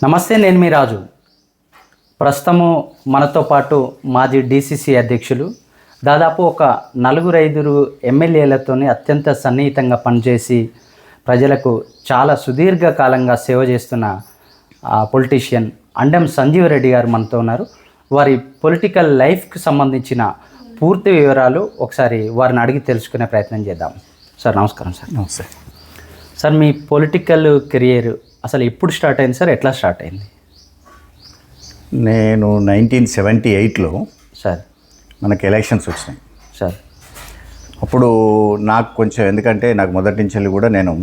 నమస్తే, నేను మీ రాజు. ప్రస్తుతము మనతో పాటు మాజీ డీసీసీ అధ్యక్షులు, దాదాపు ఒక 4-5 ఎమ్మెల్యేలతోని అత్యంత సన్నిహితంగా పనిచేసి ప్రజలకు చాలా సుదీర్ఘకాలంగా సేవ చేస్తున్న పొలిటీషియన్ అండెం సంజీవ్ రెడ్డి గారు మనతో ఉన్నారు. వారి పొలిటికల్ లైఫ్కి సంబంధించిన పూర్తి వివరాలు ఒకసారి వారిని అడిగి తెలుసుకునే ప్రయత్నం చేద్దాం. సార్ నమస్కారం. సార్ నమస్తే సార్, మీ పొలిటికల్ కెరియర్ అసలు ఎప్పుడు స్టార్ట్ అయింది సార్? ఎట్లా స్టార్ట్ అయింది? నేను 1978లో సార్ మనకి ఎలక్షన్స్ వచ్చినాయి సార్. అప్పుడు నాకు కొంచెం, ఎందుకంటే నాకు మొదటి నుంచి కూడా నేను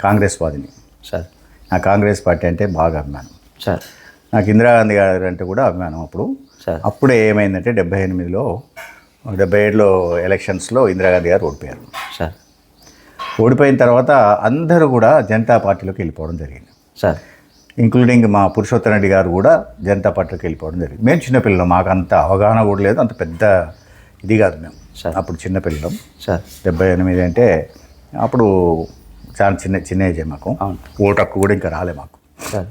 కాంగ్రెస్ వాదిని. సార్ నా కాంగ్రెస్ పార్టీ అంటే బాగా అభిమానం. సార్ నాకు ఇందిరాగాంధీ గారు అంటే కూడా అభిమానం. సార్ అప్పుడే ఏమైందంటే 77లో ఎలక్షన్స్లో ఇందిరాగాంధీ గారు ఓడిపోయారు. సార్ ఓడిపోయిన తర్వాత అందరూ కూడా జనతా పార్టీలోకి వెళ్ళిపోవడం జరిగింది. సార్ ఇంక్లూడింగ్ మా పురుషోత్తమ రెడ్డి గారు కూడా జనతా పార్టీలోకి వెళ్ళిపోవడం జరిగింది. మేము చిన్నపిల్లలం, మాకు అంత అవగాహన కూడా లేదు, అంత పెద్ద ఇది కాదు మేము. అప్పుడు చిన్నపిల్లలం. సార్ 78 అంటే అప్పుడు చాలా చిన్న ఏజే మాకు. ఓటు హక్కు కూడా ఇంకా రాలే మాకు. సార్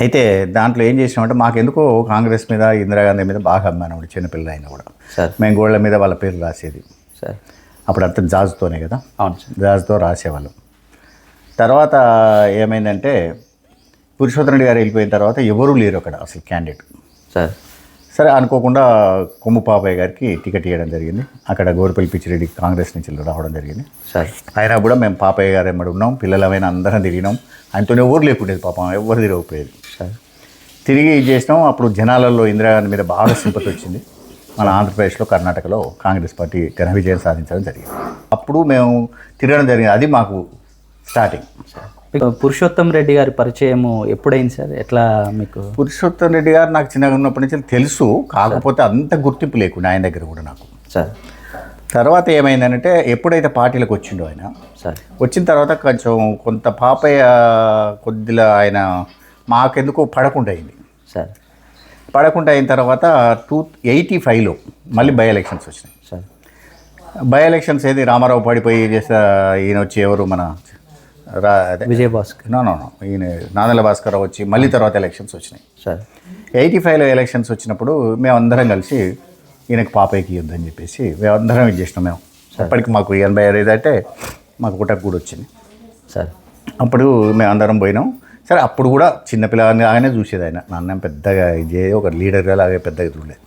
అయితే దాంట్లో ఏం చేసినామంటే, మాకెందుకో కాంగ్రెస్ మీద, ఇందిరాగాంధీ మీద బాగా అభిమానం ఉండే, చిన్నపిల్లలు అయినా కూడా. సార్ మేము గోళ్ళ మీద వాళ్ళ పేర్లు రాసేది. సార్ అప్పుడు అంతా జాజుతోనే కదా. అవును సార్. జాజుతో రాసేవాళ్ళం. తర్వాత ఏమైందంటే, పురుషోత్తమ రెడ్డి గారు వెళ్ళిపోయిన తర్వాత ఎవరూ లేరు అక్కడ అసలు క్యాండిడేట్. సార్ సరే అనుకోకుండా కొమ్ము పాపయ్య గారికి టికెట్ ఇవ్వడం జరిగింది. అక్కడ గోడిపల్లి పిచ్చిరెడ్డి కాంగ్రెస్ నుంచి రావడం జరిగింది. సార్ అయినా కూడా మేము పాపయ్య గారు ఎమ్మడి ఉన్నాం, పిల్లలమైన అందరం తిరిగినాం. ఆయనతోనే ఎవరు లేకుండేది, పాపం ఎవరు తిరగకపోయేది. సార్ తిరిగి చేసినాం. అప్పుడు జనాలలో ఇందిరాగాంధీ మీద బాగా సింపతి వచ్చింది. మన ఆంధ్రప్రదేశ్లో, కర్ణాటకలో కాంగ్రెస్ పార్టీ ఘన విజయం సాధించడం జరిగింది. అప్పుడు మేము తిరగడం జరిగింది. అది మాకు స్టార్టింగ్. పురుషోత్తమ రెడ్డి గారి పరిచయం ఎప్పుడైంది సార్? ఎట్లా మీకు? పురుషోత్తమ రెడ్డి గారు నాకు చిన్నగా ఉన్నప్పటి నుంచి తెలుసు, కాకపోతే అంత గుర్తింపు లేకుండా ఆయన దగ్గర కూడా నాకు. సార్ తర్వాత ఏమైందంటే, ఎప్పుడైతే పార్టీలకు వచ్చిండో ఆయన, సార్ వచ్చిన తర్వాత కొంత పాపయ్య కొద్దిగా ఆయన మాకెందుకో పడకుండా అయింది. సార్ పడకుండా అయిన తర్వాత 85లో మళ్ళీ బై ఎలక్షన్స్ వచ్చినాయి. సార్ బై ఎలక్షన్స్ ఏది రామారావు పడిపోయి చేస్తే ఈయన వచ్చి ఎవరు మన విజయభాస్కర్, నో ఈయన నాదెళ్ల భాస్కర్ వచ్చి మళ్ళీ తర్వాత ఎలక్షన్స్ వచ్చినాయి. సార్ 85లో ఎలక్షన్స్ వచ్చినప్పుడు మేమందరం కలిసి ఈయనకు పాపయ్యకి ఇవ్వద్దని చెప్పేసి మేమందరం ఇది చేసినాం. మేము అప్పటికి మాకు 85 అంటే మాకు పుట్టకు కూడా వచ్చింది. సార్ అప్పుడు మేమందరం పోయినాం. సరే అప్పుడు కూడా చిన్నపిల్లగానే ఆయనే చూసేది. ఆయన నాన్న పెద్దగా ఇది ఒక లీడర్గా లాగే పెద్దగా చూడలేదు.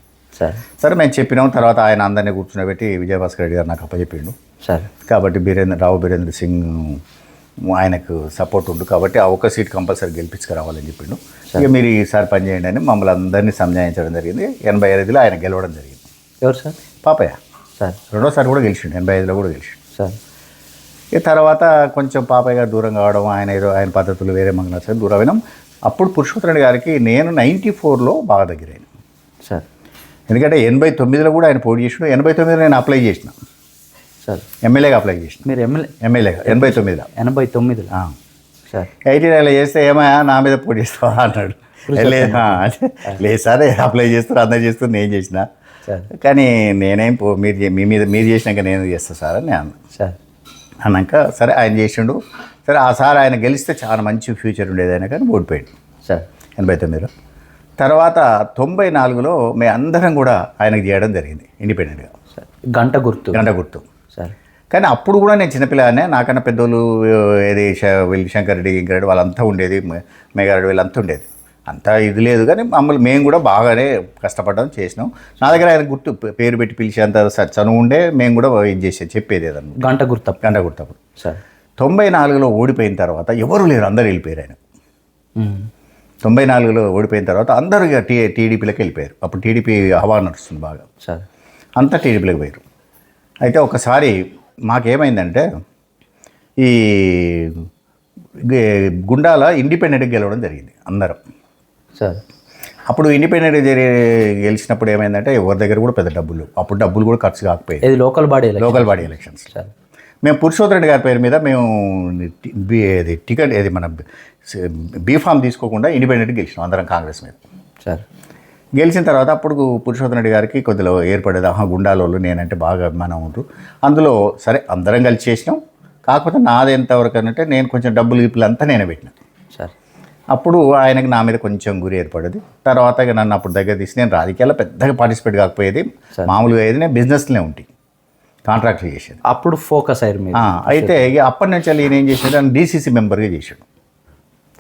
సరే మేము చెప్పినాం. తర్వాత ఆయన అందరినీ కూర్చునబెట్టి విజయభాస్కర్ రెడ్డి గారు నాకు అప్పచెప్పిండు. సార్ కాబట్టి రావు బీరేంద్ర సింగ్ ఆయనకు సపోర్ట్ ఉండు, కాబట్టి ఆ ఒక్క సీట్ కంపల్సరీ గెలిపించుకురావాలని చెప్పిండు. ఇక మీరు ఈసారి పని చేయండి అని మమ్మల్ని అందరినీ సంజాయించడం జరిగింది. 85లో ఆయన గెలవడం జరిగింది. ఎవరు సార్? పాపయ్య. సార్ రెండోసారి కూడా గెలిచిండు, 85లో కూడా గెలిచిండు. సార్ ఇక తర్వాత కొంచెం పాపయ్య గారు దూరం కావడం, ఆయన పద్ధతులు వేరే మాకు నచ్చని దూరం అయినాం. అప్పుడు పురుషోత్తమ రెడ్డి గారికి నేను 94లో బాగా దగ్గరైన సార్. ఎందుకంటే 89లో కూడా ఆయన పోటీ చేసిన. 89లో నేను అప్లై చేసిన సార్, ఎమ్మెల్యేగా అప్లై చేసిన. మీరు ఎమ్మెల్యేగా 89లో. 89లో సార్. 89లో చేస్తే ఏమయ్యా నా మీద పోటీ చేస్తావా అన్నాడు. లేదు సార్, అప్లై చేస్తారు, అందరు చేస్తారు, నేను చేసిన. కానీ నేనేం మీరు చేసినాక నేను చేస్తా సార్ అని అన్నా. సార్ అన్నాక సరే ఆయన చేసిండు. సరే ఆ సార్ ఆయన గెలిస్తే చాలా మంచి ఫ్యూచర్ ఉండేది ఆయన, కానీ ఓడిపోయాడు సార్ 89లో. తర్వాత 94లో మేము అందరం కూడా ఆయనకు చేయడం జరిగింది ఇండిపెండెంట్గా. గంట గుర్తు సార్. కానీ అప్పుడు కూడా నేను చిన్నపిల్లగానే, నాకన్నా పెద్దోళ్ళు ఏది వీళ్ళు శంకర్ రెడ్డి, ఇంకరెడ్డి వాళ్ళంతా ఉండేది, మేఘారెడ్డి వీళ్ళంతా ఉండేది. అంతా ఇది లేదు, కానీ మమ్మల్ని మేము కూడా బాగానే కష్టపడ్డాం, చేసినాం. నా దగ్గర ఆయన గుర్తు పేరు పెట్టి పిలిచేంత చనువు ఉండే. మేము కూడా ఇది చేసేది, చెప్పేది ఏదన్నా గంట గుర్తప్పుడు సార్. 94లో ఓడిపోయిన తర్వాత ఎవరు లేరు, అందరు వెళ్ళిపోయారు. ఆయన 94లో ఓడిపోయిన తర్వాత అందరూ ఇక టీడీపీలోకి వెళ్ళిపోయారు. అప్పుడు టీడీపీ హవా నడుస్తుంది బాగా సార్, అంతా టీడీపీలోకి పోయారు. అయితే ఒకసారి మాకేమైందంటే, ఈ గుండాల ఇండిపెండెంట్గా గెలవడం జరిగింది అందరం సార్. అప్పుడు ఇండిపెండెంట్ గెలిచినప్పుడు ఏమైందంటే, ఎవరి దగ్గర కూడా పెద్ద డబ్బులు, అప్పుడు డబ్బులు కూడా ఖర్చు కాకపోయాయి. ఇది లోకల్ బాడీ ఎలక్షన్స్. మేము పురుషోత్తమ రెడ్డి గారి పేరు మీద మేము టికెట్ ఏది మన బీఫామ్ తీసుకోకుండా ఇండిపెండెంట్గా గెలిచినాం అందరం కాంగ్రెస్ మీద సార్. గెలిచిన తర్వాత అప్పుడు పురుషోత్తమ రెడ్డి గారికి కొద్దిగా ఏర్పడేది, గుండాలోళ్ళు నేనంటే బాగా అభిమానం ఉంటుంది. అందులో సరే అందరం కలిసి చేసినాం. కాకపోతే నాది ఎంతవరకు అంటే, నేను కొంచెం డబ్బులు గిప్పులు అంతా నేనే పెట్టినా సార్. అప్పుడు ఆయనకి నా మీద కొంచెం గురి ఏర్పడేది. తర్వాత ఇక నన్ను అప్పుడు దగ్గర తీసి నేను రాజకీయాల్లో పెద్దగా పార్టిసిపేట్ కాకపోయేది, మామూలుగా అయ్యేది. నేను బిజినెస్లోనే ఉంటాయి, కాంట్రాక్ట్లు చేసేది. అప్పుడు ఫోకస్ అయ్యారు మీరు. అయితే ఇక అప్పటి నుంచి ఈయన ఏం చేసాడు, నన్ను డీసీసీ మెంబర్గా చేశాడు.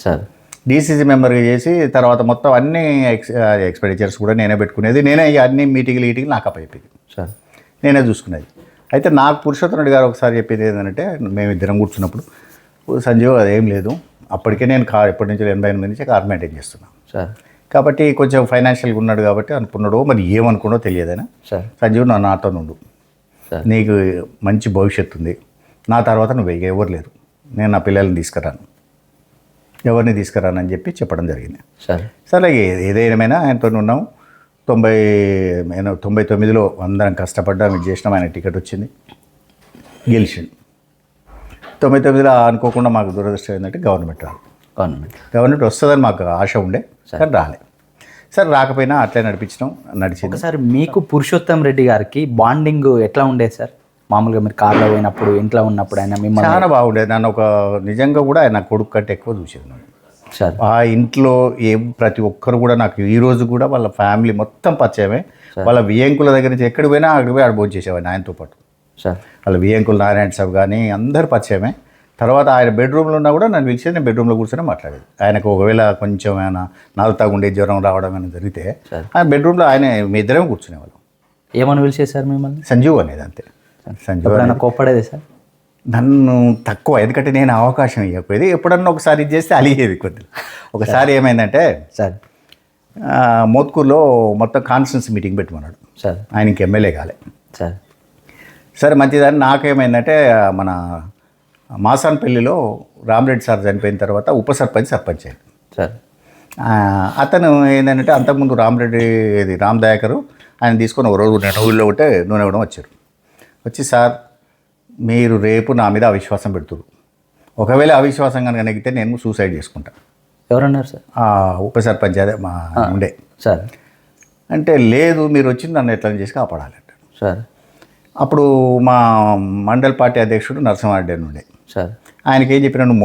సార్ డీసీసీ మెంబర్గా చేసి తర్వాత మొత్తం అన్ని ఎక్స్పెండిచర్స్ కూడా నేనే పెట్టుకునేది. నేనే ఇక అన్ని మీటింగ్లు నాకు అప్పయిపోయింది, సార్ నేనే చూసుకునేది. అయితే నాకు పురుషోత్తమ రెడ్డి గారు ఒకసారి చెప్పింది ఏంటంటే, మేమిద్దరం కూర్చున్నప్పుడు, సంజీవ్ అదేం లేదు, అప్పటికే నేను ఎప్పటి నుంచి 88 నుంచి కార్ మెయింటైన్ చేస్తున్నాను సార్. కాబట్టి కొంచెం ఫైనాన్షియల్గా ఉన్నాడు కాబట్టి అనుకున్నాడో మరి ఏమనుకున్నో తెలియదైనా, సార్ సంజీవ్ నాతో నుండు, నీకు మంచి భవిష్యత్తు ఉంది, నా తర్వాత నువ్వు ఎవరు లేరు, నేను నా పిల్లల్ని తీసుకురాను, ఎవరిని తీసుకురానని చెప్పి చెప్పడం జరిగింది. సరే ఏదేమైనా ఆయనతో ఉన్నాము. 99లో అందరం కష్టపడ్డాం, ఇది చేసినాం, ఆయన టికెట్ వచ్చింది, గెలిచిండు. 99లో అనుకోకుండా మాకు దురదృష్టం ఏంటంటే గవర్నమెంట్ వస్తుందని మాకు ఆశ ఉండే, కానీ రాలే. సరే రాకపోయినా అట్లే నడిచింది. సార్ మీకు పురుషోత్తం రెడ్డి గారికి బాండింగ్ ఎట్లా ఉండేది సార్? మామూలుగా మీరు కార్లో పోయినప్పుడు, ఇంట్లో ఉన్నప్పుడు ఆయన మిమ్మల్ని చాలా బాగుండేది. నన్ను ఒక నిజంగా కూడా ఆయన కొడుకు కంటే ఎక్కువ చూసేది నన్ను. సార్ ఆ ఇంట్లో ప్రతి ఒక్కరు కూడా నాకు ఈరోజు కూడా వాళ్ళ ఫ్యామిలీ మొత్తం పరిచయమే. వాళ్ళ వియంకుల దగ్గర నుంచి ఎక్కడికి పోయినా అక్కడికి పోయి భోజనం చేసేవాడిని ఆయనతో పాటు. సార్ వాళ్ళ వియంకులు నారాయణ సాబ్ కానీ అందరు పరిచయమే. తర్వాత ఆయన బెడ్రూమ్లో ఉన్నా కూడా నన్ను పిలిచేది, నేను బెడ్రూమ్లో కూర్చొని మాట్లాడేది. ఆయనకు ఒకవేళ కొంచెం ఏమైనా నలుతాగుండే జ్వరం రావడం అని జరిగితే ఆయన బెడ్రూమ్లో మీ ఇద్దరేమో కూర్చునేవాళ్ళం. ఏమని పిలిచేది సార్ మిమ్మల్ని? సంజీవ్ అనేది, అంతే. సంజీవ్ కోప్పడేది సార్? నన్ను తక్కువ, ఎందుకంటే నేను అవకాశం ఇవ్వకపోయేది. ఎప్పుడన్నా ఒకసారి ఇది చేస్తే అలిగేది కొద్దిగా. ఒకసారి ఏమైందంటే సార్, మోత్కూరులో మొత్తం కాన్ఫరెన్స్ మీటింగ్ పెట్టమన్నాడు సార్. ఆయనకి ఎమ్మెల్యే కాలే సార్. సరే మంచిదని నాకేమైందంటే, మన మాసాన్పల్లిలో రామరెడ్డి సార్ చనిపోయిన తర్వాత ఉప సర్పంచ్ అయ్యాడు సార్. అతను ఏంటంటే, అంతకుముందు రామ్ దయాకరు ఆయన తీసుకొని ఒక రోజు ఊళ్ళో ఉంటే నూనె ఇవ్వడం వచ్చి, సార్ మీరు రేపు నా మీద అవిశ్వాసం పెడుతున్నారు, ఒకవేళ అవిశ్వాసం కనుక నెగితే నేను సూసైడ్ చేసుకుంటా. ఎవరన్నారు సార్? ఉప సర్పంచ్ అదే మా ఉండే సార్. అంటే లేదు, మీరు వచ్చి నన్ను ఎట్లా చేసి కాపాడాలంట సార్. అప్పుడు మా మండల్ పార్టీ అధ్యక్షుడు నరసింహారెడ్డి అని ఉండే సార్. ఆయనకి ఏం చెప్పినా, నువ్వు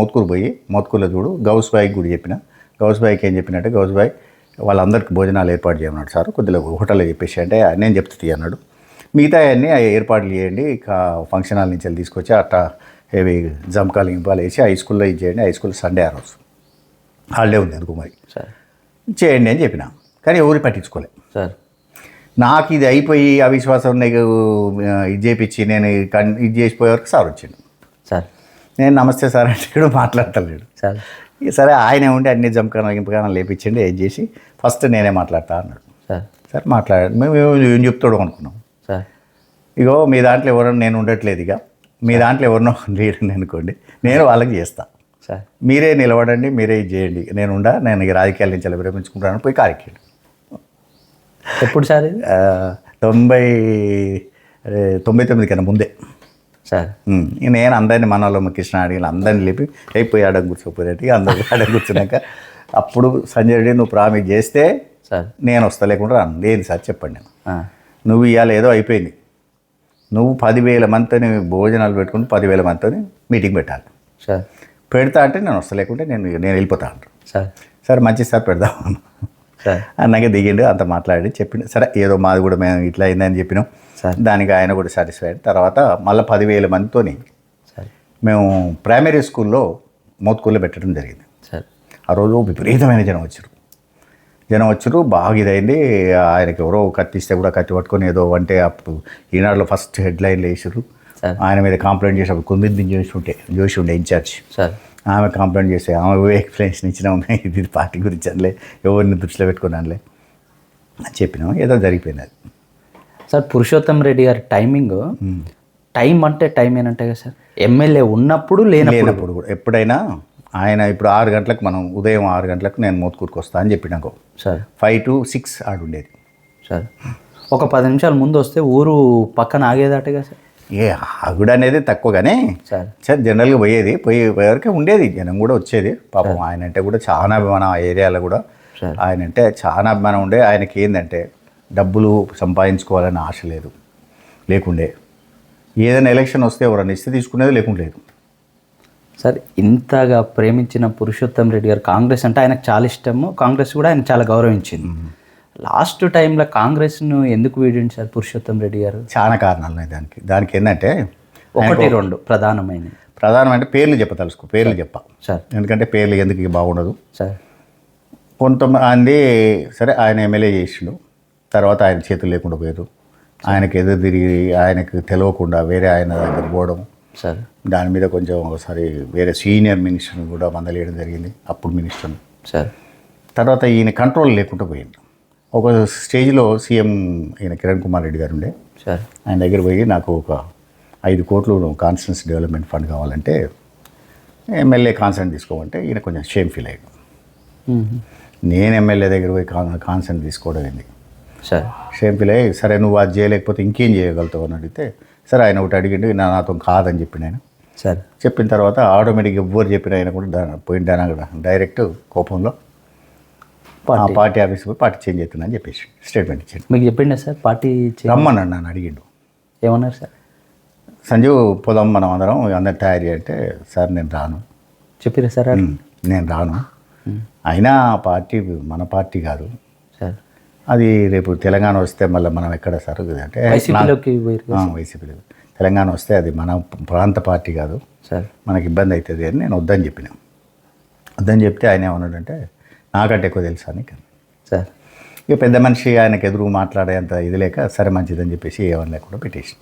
మోత్కూరులో చూడు, గౌస్ బాయ్కి కూడా చెప్పిన. గౌస్ బాయ్కి ఏం చెప్పినట్టే, గౌస్ బాయ్ వాళ్ళందరికీ భోజనాలు ఏర్పాటు చేయమన్నాడు సార్. కొద్దిగా హోటల్లో చెప్పేసి అంటే నేను చెప్తుంది అన్నాడు. మిగతా అన్నీ ఏర్పాట్లు చేయండి, ఫంక్షన్ హాల్ నుంచి తీసుకొచ్చి అట్టా ఏవి జమకాలు ఇంపాలు వేసి హై స్కూల్లో ఇది చేయండి. హై స్కూల్ సండే ఆ రోజు హాలిడే ఉంది అనుకో, మరి చేయండి అని చెప్పిన. కానీ ఎవరు పట్టించుకోలే సార్. నాకు ఇది అయిపోయి అవిశ్వాసం నీకు ఇది చేయించి నేను ఇది చేసిపోయే వరకు సార్ వచ్చిండు సార్. నేను నమస్తే సార్ అంటే కూడా మాట్లాడతలేడు సార్. సరే ఆయన ఉండి అన్ని జమకాలు లేపించండి, ఏం చేసి ఫస్ట్ నేనే మాట్లాడతా అన్నాడు సార్. సరే మాట్లాడాడు. మేము ఏం చెప్తాడు అనుకున్నాం సార్. ఇగో మీ దాంట్లో ఎవరన్నా, నేను ఉండట్లేదు, ఇక మీ దాంట్లో ఎవరినో లీడర్ని అనుకోండి, నేను వాళ్ళకి చేస్తా సార్. మీరే నిలబడండి, మీరే ఇది చేయండి, నేను ఇక రాజకీయాల నుంచి విరమించుకుంటాను. పోయి కారెక్కాడు. ఎప్పుడు సార్? 99 కన్నా ముందే సార్. నేను అందరినీ మనలో కృష్ణ అడిగిన అందరినీ లేపి అయిపోయి ఆడ కూర్చోపోయేటి, అందరూ ఆడ కూర్చున్నాక అప్పుడు సంజయ్ రెడ్డి నువ్వు ప్రామిస్ చేస్తే సార్ నేను వస్తా, లేకుండా రాను. లేదు సార్ చెప్పండి, నువ్వు ఇవాళ ఏదో అయిపోయింది, నువ్వు 10,000 మందితో భోజనాలు పెట్టుకుంటూ 10,000 మందితో మీటింగ్ పెట్టాలి సార్. పెడతా అంటే నేను వస్తా, లేకుంటే నేను వెళ్ళిపోతా అంటారు సార్. సరే మంచిది సార్ పెడదాం సార్ అన్నాక దిగిండు, అంత మాట్లాడి చెప్పిండు. సరే ఏదో మాది కూడా మేము ఇట్లా అయిందని చెప్పినాం సార్. దానికి ఆయన కూడా సాటిస్ఫైడ్. తర్వాత మళ్ళీ 10,000 మందితో సార్ మేము ప్రైమరీ స్కూల్లో మోత్కూరులో పెట్టడం జరిగింది సార్. ఆ రోజు విపరీతమైన జనం వచ్చారు, బాగా ఇదైంది. ఆయనకి ఎవరో కత్తి ఇస్తే కూడా కత్తి పట్టుకొని ఏదో అంటే అప్పుడు ఈనాడులో ఫస్ట్ హెడ్లైన్లు వేసారు. ఆయన మీద కంప్లైంట్ చేసినప్పుడు 9 జోషి ఉండే ఇన్ఛార్జ్ సార్. ఆమె కంప్లైంట్ చేస్తే ఆమె ఎక్స్ప్లెనేషన్ ఇచ్చినాం, ఇది పార్టీ గురించి అనలే, ఎవరిని దృష్టిలో పెట్టుకుని అనలే చెప్పినాం. ఏదో జరిగిపోయింది అది సార్. పురుషోత్తం రెడ్డి గారి టైం అంటే టైం ఏనంటే కదా సార్, ఎమ్మెల్యే ఉన్నప్పుడు లేనప్పుడు కూడా ఎప్పుడైనా ఆయన ఇప్పుడు 6 గంటలకు మనం ఉదయం 6 గంటలకు నేను మోత్కూరుకు వస్తా అని చెప్పినాకో సార్ 5 to 6 ఆడుండేది సార్. ఒక 10 నిమిషాలు ముందు వస్తే ఊరు పక్కన ఆగేదటగా సార్. ఆగుడు అనేది తక్కువగానే సార్ జనరల్గా పోయేవరకే ఉండేది, జనం కూడా వచ్చేది. పాపం ఆయన అంటే కూడా చాలా అభిమానం, ఆ ఏరియాలో కూడా ఆయన అంటే చాలా అభిమానం ఉండే. ఆయనకి ఏంటంటే డబ్బులు సంపాదించుకోవాలని ఆశ లేకుండే. ఏదైనా ఎలక్షన్ వస్తే ఎవరైనా ఇస్తే తీసుకునేది, లేకుండా లేదు సార్ ఇంతగా ప్రేమించిన పురుషోత్తం రెడ్డి గారు కాంగ్రెస్ అంటే ఆయనకు చాలా ఇష్టము, కాంగ్రెస్ కూడా ఆయన చాలా గౌరవించింది. లాస్ట్ టైంలో కాంగ్రెస్ను ఎందుకు వీడింది సార్ పురుషోత్తం రెడ్డి గారు? చాలా కారణాలు ఉన్నాయి దానికి ఏంటంటే ఒకటి రెండు ప్రధానమైనవి. ప్రధానమంటే పేర్లు చెప్పదలుచుకో, పేర్లు చెప్ప సార్. ఎందుకంటే పేర్లు ఎందుకు బాగుండదు సార్. కొంతమంది సరే ఆయన ఎమ్మెల్యే చేసిండు, తర్వాత ఆయన చేతులు లేకుండా పోయారు, ఆయనకు ఎదురు తిరిగి ఆయనకు తెలియకుండా వేరే ఆయన దగ్గర పోవడం సార్. దాని మీద కొంచెం ఒకసారి వేరే సీనియర్ మినిస్టర్ని కూడా మందలేయడం జరిగింది, అప్పుడు మినిస్టర్ని. సార్. తర్వాత ఈయన కంట్రోల్ లేకుండా పోయింది. ఒక స్టేజ్లో సీఎం ఈయన కిరణ్ కుమార్ రెడ్డి గారు ఉండే, సార్. ఆయన దగ్గర పోయి నాకు ఒక 5 కోట్లు కాన్స్టిట్యూన్సీ డెవలప్మెంట్ ఫండ్ కావాలంటే ఎమ్మెల్యే కాన్సెంట్ తీసుకోమంటే ఈయన కొంచెం షేమ్ ఫీల్ అయ్యాడు. నేను ఎమ్మెల్యే దగ్గర పోయి కాన్సెంట్ తీసుకోవడం ఏంది సార్. షేమ్ ఫీల్ అయ్యి, సరే నువ్వు అది చేయలేకపోతే ఇంకేం చేయగలుగుతావు అని అడిగితే, సరే ఆయన ఒకటి అడిగిండు, నాతో కాదని చెప్పిన ఆయన. సార్. చెప్పిన తర్వాత ఆటోమేటిక్గా ఎవ్వరు చెప్పిన ఆయన కూడా పోయిన డైరెక్ట్ కోపంలో పార్టీ ఆఫీస్ పోయి పార్టీ చేంజ్ అవుతుందని అని చెప్పేసి స్టేట్మెంట్ ఇచ్చాడు. మీకు చెప్పిండే సార్ పార్టీ రమ్మన్నాడు, నన్ను అడిగిండు. ఏమన్నారు సార్? సంజీవ్ పోదాం మనం అందరం అందరు తయారీ అంటే, సార్ నేను రాను చెప్పిరా సార్? నేను రాను, అయినా పార్టీ మన పార్టీ కాదు సార్, అది రేపు తెలంగాణ వస్తే మళ్ళీ మనం ఎక్కడ సార్ అంటే వైసీపీలోకి వైసీపీలో తెలంగాణ వస్తే అది మన ప్రాంత పార్టీ కాదు సార్, మనకి ఇబ్బంది అవుతుంది అని నేను వద్దని చెప్పిన. వద్దని చెప్తే ఆయన ఏమన్నాడంటే, నాకంటే ఎక్కువ తెలుసా నీకు సార్. ఇక పెద్ద మనిషి ఆయనకు ఎదురు మాట్లాడేంత ఇది లేక సరే మంచిదని చెప్పేసి ఏమని లేకుండా పెట్టేసి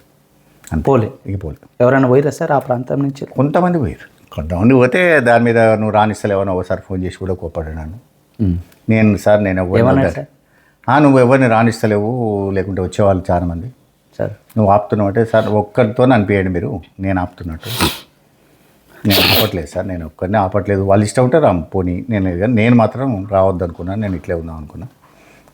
పోలే. ఇక పోలే. ఎవరైనా పోయిరా సార్ ఆ ప్రాంతం నుంచి? కొంతమంది పోయారు. కొంతమంది పోతే దాని మీద నువ్వు రాణిస్తలేవని ఒకసారి ఫోన్ చేసి కూడా కోపడ్డాను. నేను సార్ నేను నువ్వు ఎవరిని రాణిస్తలేవు, లేకుంటే వచ్చేవాళ్ళు చాలామంది సార్, నువ్వు ఆపుతున్నావు అంటే, సార్ ఒక్కరితో అనిపించండి మీరు, నేను ఆపుతున్నట్టు. నేను ఆపట్లేదు సార్, నేను ఒక్కరిని ఆపట్లేదు, వాళ్ళు ఇష్టం ఉంటే పోనీ, నేను మాత్రం రావద్దు అనుకున్నాను, నేను ఇట్లే ఉందాం అనుకున్నాను,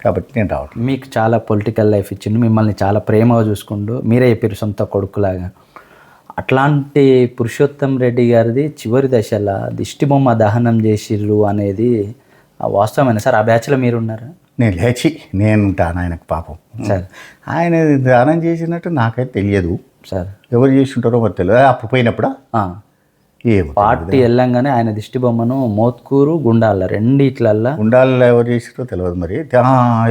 కాబట్టి నేను రావట్లేదు. మీకు చాలా పొలిటికల్ లైఫ్ ఇచ్చిండు, మిమ్మల్ని చాలా ప్రేమగా చూసుకుంటూ, మీరే చెప్పారు సొంత కొడుకులాగా. అట్లాంటి పురుషోత్తం రెడ్డి గారిది చివరి దశలో దిష్టిబొమ్మ దహనం చేసిర్రు అనేది వాస్తవమైన సార్? ఆ బ్యాచ్లో మీరు ఉన్నారా? నేను లేచి నేను ఉంటాను ఆయనకు పాపం సార్. ఆయన దానం చేసినట్టు నాకైతే తెలియదు సార్, ఎవరు చేసి ఉంటారో మరి తెలియదు. అప్పుడు పోయినప్పుడా ఏమో పార్టీ వెళ్ళంగానే ఆయన దిష్టిబొమ్మను మోత్కూరు గుండాల రెండిట్లల్లా గుండాలలో ఎవరు చేసిరో తెలియదు మరి,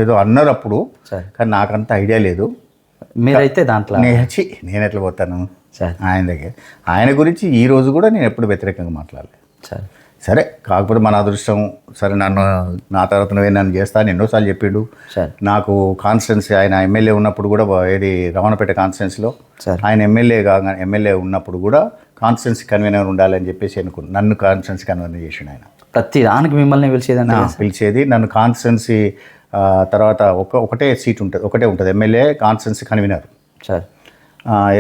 ఏదో అన్నారు అప్పుడు, కానీ నాకంత ఐడియా లేదు. మీరైతే దాంట్లో నేను ఎట్లా పోతాను సార్ ఆయన దగ్గర? ఆయన గురించి ఈ రోజు కూడా నేను ఎప్పుడు వ్యతిరేకంగా మాట్లాడలేదు సార్. సరే, కాకపోతే మన అదృష్టం, సరే నన్ను నా తర్వాత నువ్వే నన్ను చేస్తాను ఎన్నోసార్లు చెప్పిండు. నాకు కాన్స్టిట్యున్సీ ఆయన ఎమ్మెల్యే ఉన్నప్పుడు కూడా, ఏది రమణపేట కాన్స్టిట్యున్సీలో ఆయన ఎమ్మెల్యే ఉన్నప్పుడు కూడా కాన్స్టిట్యున్సీ కన్వీనర్ ఉండాలని చెప్పేసి అనుకున్నాను. నన్ను కాన్స్టిట్యున్సీ కన్వీనర్ చేసిండు ఆయన. ప్రతి దానికి మిమ్మల్ని పిలిచేది నన్ను కాన్స్టిట్యున్సీ తర్వాత ఒకటే సీట్ ఉంటుంది, ఒకటే ఉంటుంది ఎమ్మెల్యే కాన్స్టిట్యున్సీ కన్వీనర్ సార్.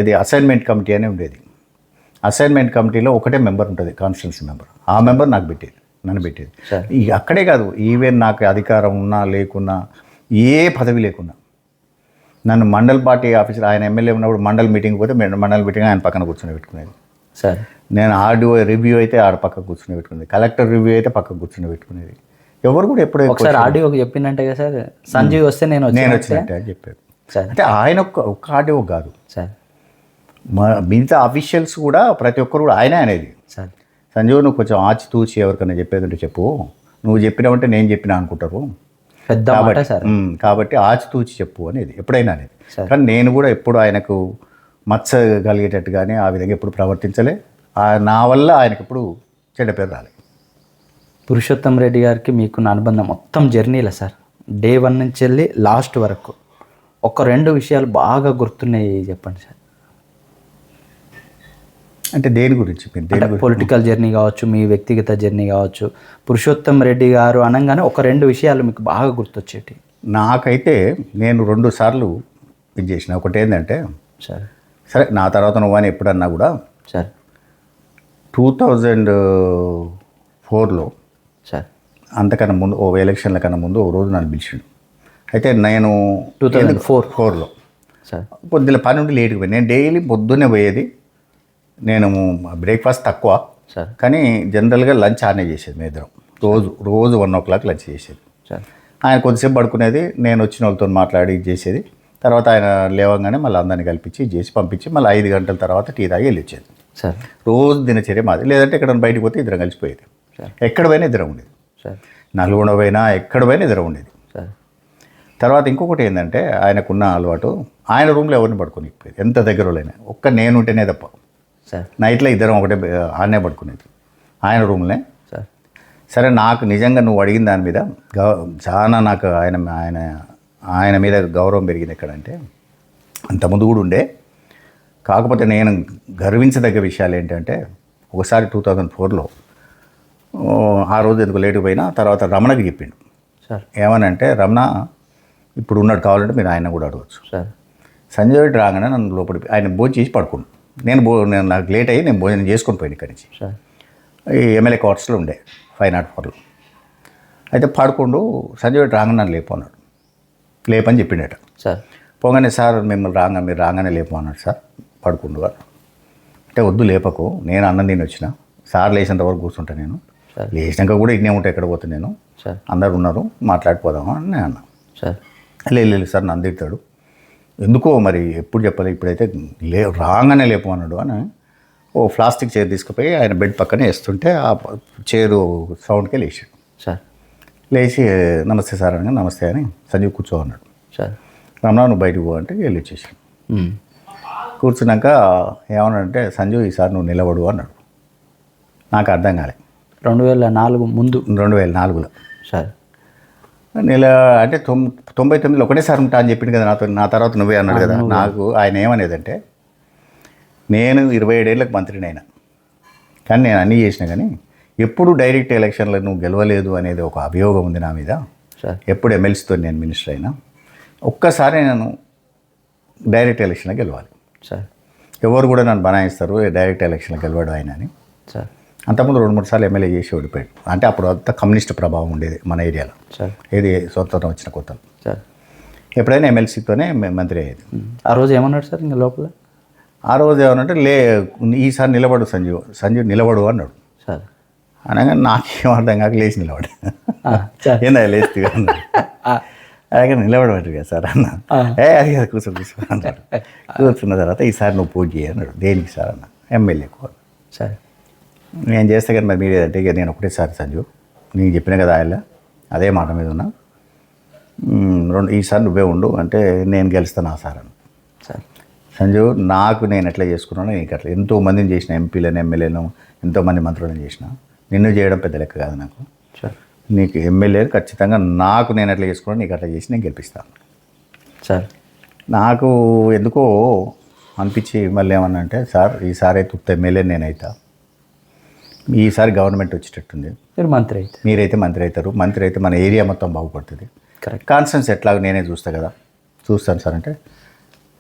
ఇది అసైన్మెంట్ కమిటీ అని ఉండేది. అసైన్మెంట్ కమిటీలో ఒకటే మెంబర్ ఉంటుంది, కాన్స్టిట్యున్సీ మెంబర్. ఆ మెంబర్ నన్ను పెట్టేది. ఇక అక్కడే కాదు, ఈవెన్ నాకు అధికారం ఉన్నా లేకున్నా, ఏ పదవి లేకున్నా, నన్ను మండల్ పార్టీ ఆఫీసర్, ఆయన ఎమ్మెల్యే ఉన్నప్పుడు మండల్ మీటింగ్ పోతే మండల్ మీటింగ్ ఆయన పక్కన కూర్చొని పెట్టుకునేది సార్. నేను ఆర్డీఓ రివ్యూ అయితే ఆడ పక్కన కూర్చొని పెట్టుకునేది, కలెక్టర్ రివ్యూ అయితే పక్కన కూర్చొని పెట్టుకునేది. ఎవరు కూడా ఎప్పుడో ఒకసారి ఆర్డీఓకి చెప్పిందంటే కదా సార్, సంజీవ్ వస్తే నేను వచ్చినట్టే అని చెప్పారు. అంటే ఆయన ఒక్క ఆర్డీఓ కాదు సార్, మిగతా అఫీషియల్స్ కూడా ప్రతి ఒక్కరు కూడా ఆయన అనేది సార్. సంజీవ్ నువ్వు కొంచెం ఆచితూచి ఎవరికైనా చెప్పేదంటే చెప్పు, నువ్వు చెప్పినావంటే నేను చెప్పినా అనుకుంటారు కాబట్టి ఆచితూచి చెప్పు అనేది ఎప్పుడైనా అనేది. కానీ నేను కూడా ఎప్పుడు ఆయనకు మచ్చ కలిగేటట్టుగానే ఆ విధంగా ఎప్పుడు ప్రవర్తించలే. నా వల్ల ఆయనకు ఎప్పుడు చెడ్డ పేరు రాలేదు. పురుషోత్తం రెడ్డి గారికి మీకు నా అనుబంధం మొత్తం జర్నీలో సార్, డే 1 నుంచి వెళ్ళి లాస్ట్ వరకు ఒక 2 విషయాలు బాగా గుర్తున్నాయి చెప్పండి సార్. అంటే దేని గురించి? పొలిటికల్ జర్నీ కావచ్చు, మీ వ్యక్తిగత జర్నీ కావచ్చు, పురుషోత్తం రెడ్డి గారు అనగానే ఒక 2 విషయాలు మీకు బాగా గుర్తొచ్చేటి. నాకైతే నేను 2 సార్లు ఇది చేసిన. ఒకటి ఏంటంటే సార్, సరే నా తర్వాత నువ్వు అని ఎప్పుడన్నా కూడా సార్ 2004లో సార్, అంతకన్నా ముందు ఎలక్షన్ల కన్నా ముందు ఓ రోజు నన్ను పిలిచిండు. అయితే నేను 2004లో సార్ పొద్దున్న పని ఉండి లేట్కి పోయి, నేను డైలీ పొద్దున్నే పోయేది. నేను బ్రేక్ఫాస్ట్ తక్కువ సార్, కానీ జనరల్గా లంచ్ ఆనే చేసేది. మీ ఇద్దరం రోజు 1 o'clock లంచ్ చేసేది సార్. ఆయన కొద్దిసేపు పడుకునేది, నేను వచ్చిన వాళ్ళతో మాట్లాడి చేసేది. తర్వాత ఆయన లేవగానే మళ్ళీ అందరినీ కల్పించి చేసి పంపించి మళ్ళీ 5 గంటల తర్వాత టీ తాగి వెళ్ళి వచ్చేది సార్ రోజు దినచర్య మాది. లేదంటే ఎక్కడ బయటికి పోతే ఇద్దరం కలిసిపోయేది. ఎక్కడ పోయినా ఇద్దరం ఉండేది. సార్ నల్గొండ పోయినా ఎక్కడ పోయినా ఇద్దరం ఉండేది. సార్ తర్వాత ఇంకొకటి ఏంటంటే ఆయనకున్న అలవాటు, ఆయన రూమ్లో ఎవరిని పడుకోనికపోయేది, ఎంత దగ్గరలోనే. ఒక్క నేను ఉంటేనే తప్ప. సార్ నైట్లో ఇద్దరం ఒకటే ఆడనే పడుకునేది ఆయన రూమ్లే. సార్ సరే, నాకు నిజంగా నువ్వు అడిగిన దాని మీద చాలా నాకు ఆయన మీద గౌరవం పెరిగింది. ఎక్కడంటే అంతకుముందు కూడా ఉండే. కాకపోతే నేను గర్వించదగ్గ విషయాలు ఏంటంటే, ఒకసారి 2004లో ఆ రోజు ఎందుకు లేటుకు పోయినా, తర్వాత రమణకి చెప్పిండు. సార్ ఏమనంటే, రమణ ఇప్పుడు ఉన్నాడు, కావాలంటే మీరు ఆయన కూడా అడగచ్చు. సార్ సంజయ్ రెడ్డి రాగానే నన్ను లోపలి ఆయన భోజనం చేసి పడుకున్నాను. నేను నాకు లేట్ అయ్యి నేను భోజనం చేసుకొని పోయాను ఇక్కడి నుంచి. సార్ ఈ ఎమ్మెల్యే క్వార్టర్స్లో ఉండే 504లో. అయితే పడుకుంటూ సంజయ్ రెడ్డి రాగానే నన్ను లేపన్నాడు. లేపని చెప్పిండట. సార్ పోగానే, సార్ మిమ్మల్ని మీరు రాగానే లేపమన్నాడు సార్, పడుకుండు వారు. అంటే వద్దు లేపకు, నేను అన్నం తిని వచ్చిన, సార్ లేచేంత వరకు కూర్చుంటా నేను. లేచినాక కూడా ఇన్నే ఉంటాయి, ఎక్కడ పోతే నేను, సార్ అందరు ఉన్నారు మాట్లాడిపోదాము అని నేను అన్నా. సార్ లేదు సార్ నన్ను తిడతాడు, ఎందుకో మరి ఎప్పుడు చెప్పాలి, ఇప్పుడైతే రాగానే లేపమన్నాడు అని ఓ ప్లాస్టిక్ చైర్ తీసుకుపోయి ఆయన బెడ్ పక్కనే వేస్తుంటే ఆ చైరు సౌండ్కే లేచాడు. సార్ లేచి నమస్తే సార్ అని, నమస్తే అని, సంజీవ్ కూర్చో అన్నాడు. సార్ రమణ నువ్వు బయటకు పో అంటే వెళ్ళి వచ్చేసాడు. కూర్చున్నాక ఏమన్నాడంటే, సంజీవ్ ఈసారి నువ్వు నిలబడు అన్నాడు. నాకు అర్థం కాలే. 2004 ముందు 2004లో సార్ అంటే 99లో ఒకటేసారి ఉంటా అని చెప్పింది కదా నాతో. నా తర్వాత నువ్వే అన్నాడు కదా. నాకు ఆయన ఏమనేదంటే, నేను 27 ఏళ్ళకి మంత్రిని అయినా, కానీ నేను అన్నీ చేసినా, కానీ ఎప్పుడు డైరెక్ట్ ఎలక్షన్లో నువ్వు గెలవలేదు అనేది ఒక అభియోగం ఉంది నా మీద. సార్ ఎప్పుడు ఎమ్మెల్సీతో నేను మినిస్టర్ అయినా, ఒక్కసారి నేను డైరెక్ట్ ఎలక్షన్లో గెలవాలి. సార్ ఎవరు కూడా నన్ను బనాయిస్తారు డైరెక్ట్ ఎలక్షన్లో గెలవాడు ఆయన అని. సార్ అంతకుముందు 2-3 సార్లు ఎమ్మెల్యే చేసి ఓడిపోయాడు. అంటే అప్పుడు అంతా కమ్యూనిస్ట్ ప్రభావం ఉండేది మన ఏరియాలో. సార్ ఏది స్వతంత్రం వచ్చిన కొత్తలో. సార్ ఎప్పుడైనా ఎమ్మెల్సీతోనే మంత్రి అయ్యేది. ఆ రోజు ఏమన్నాడు సార్ ఇంకా లోపల? ఆ రోజు ఏమనంటే, ఈసారి నిలబడు సంజీవ్ నిలబడు అన్నాడు. సార్ అనగా నాకేం అర్థం కాక లేచి నిలబడు. సార్ ఏందా లేచి అన్నాడు. అలాగే నిలబడమంటారు కదా సార్ అన్న. అది కదా కూర్చో అన్నాడు. కూర్చున్న తర్వాత, ఈసారి నువ్వు పూజ చేయి అన్నాడు. దేనికి సార్ అన్న? ఎమ్మెల్యేకు. సార్ నేను చేస్తే కానీ మరి మీరేదంటే, ఇక నేను ఒకటేసారి సంజు నీకు చెప్పిన కదా ఆయన అదే మాట మీద ఉన్నా, ఈసారి నువ్వే ఉండు అంటే నేను గెలుస్తాను సార్ అన్న. సార్ సంజు నాకు నేను ఎట్లా చేసుకున్నానో నీకు అట్లా ఎంతోమందిని చేసిన, ఎంపీలను ఎమ్మెల్యేలను ఎంతోమంది మంత్రులను చేసిన, నిన్ను చేయడం పెద్ద లెక్క కాదు నాకు. సార్ నీకు ఎమ్మెల్యే ఖచ్చితంగా నాకు నేను ఎట్లా చేసుకున్నాను నీకు అట్లా చేసి నేను గెలిపిస్తాను. సార్ నాకు ఎందుకో అనిపించి మళ్ళీ ఏమన్నా అంటే, సార్ ఈసారి అయితే ఉత్త ఎమ్మెల్యే నేనైతా, ఈసారి గవర్నమెంట్ వచ్చేటట్టుంది, మీరు మంత్రి అయితే మీరైతే మంత్రి అవుతారు, మంత్రి అయితే మన ఏరియా మొత్తం బాగుపడుతుంది, కరెక్ట్ కాన్స్టెన్స్ ఎట్లాగో నేనే చూస్తా కదా, చూస్తాను సార్ అంటే,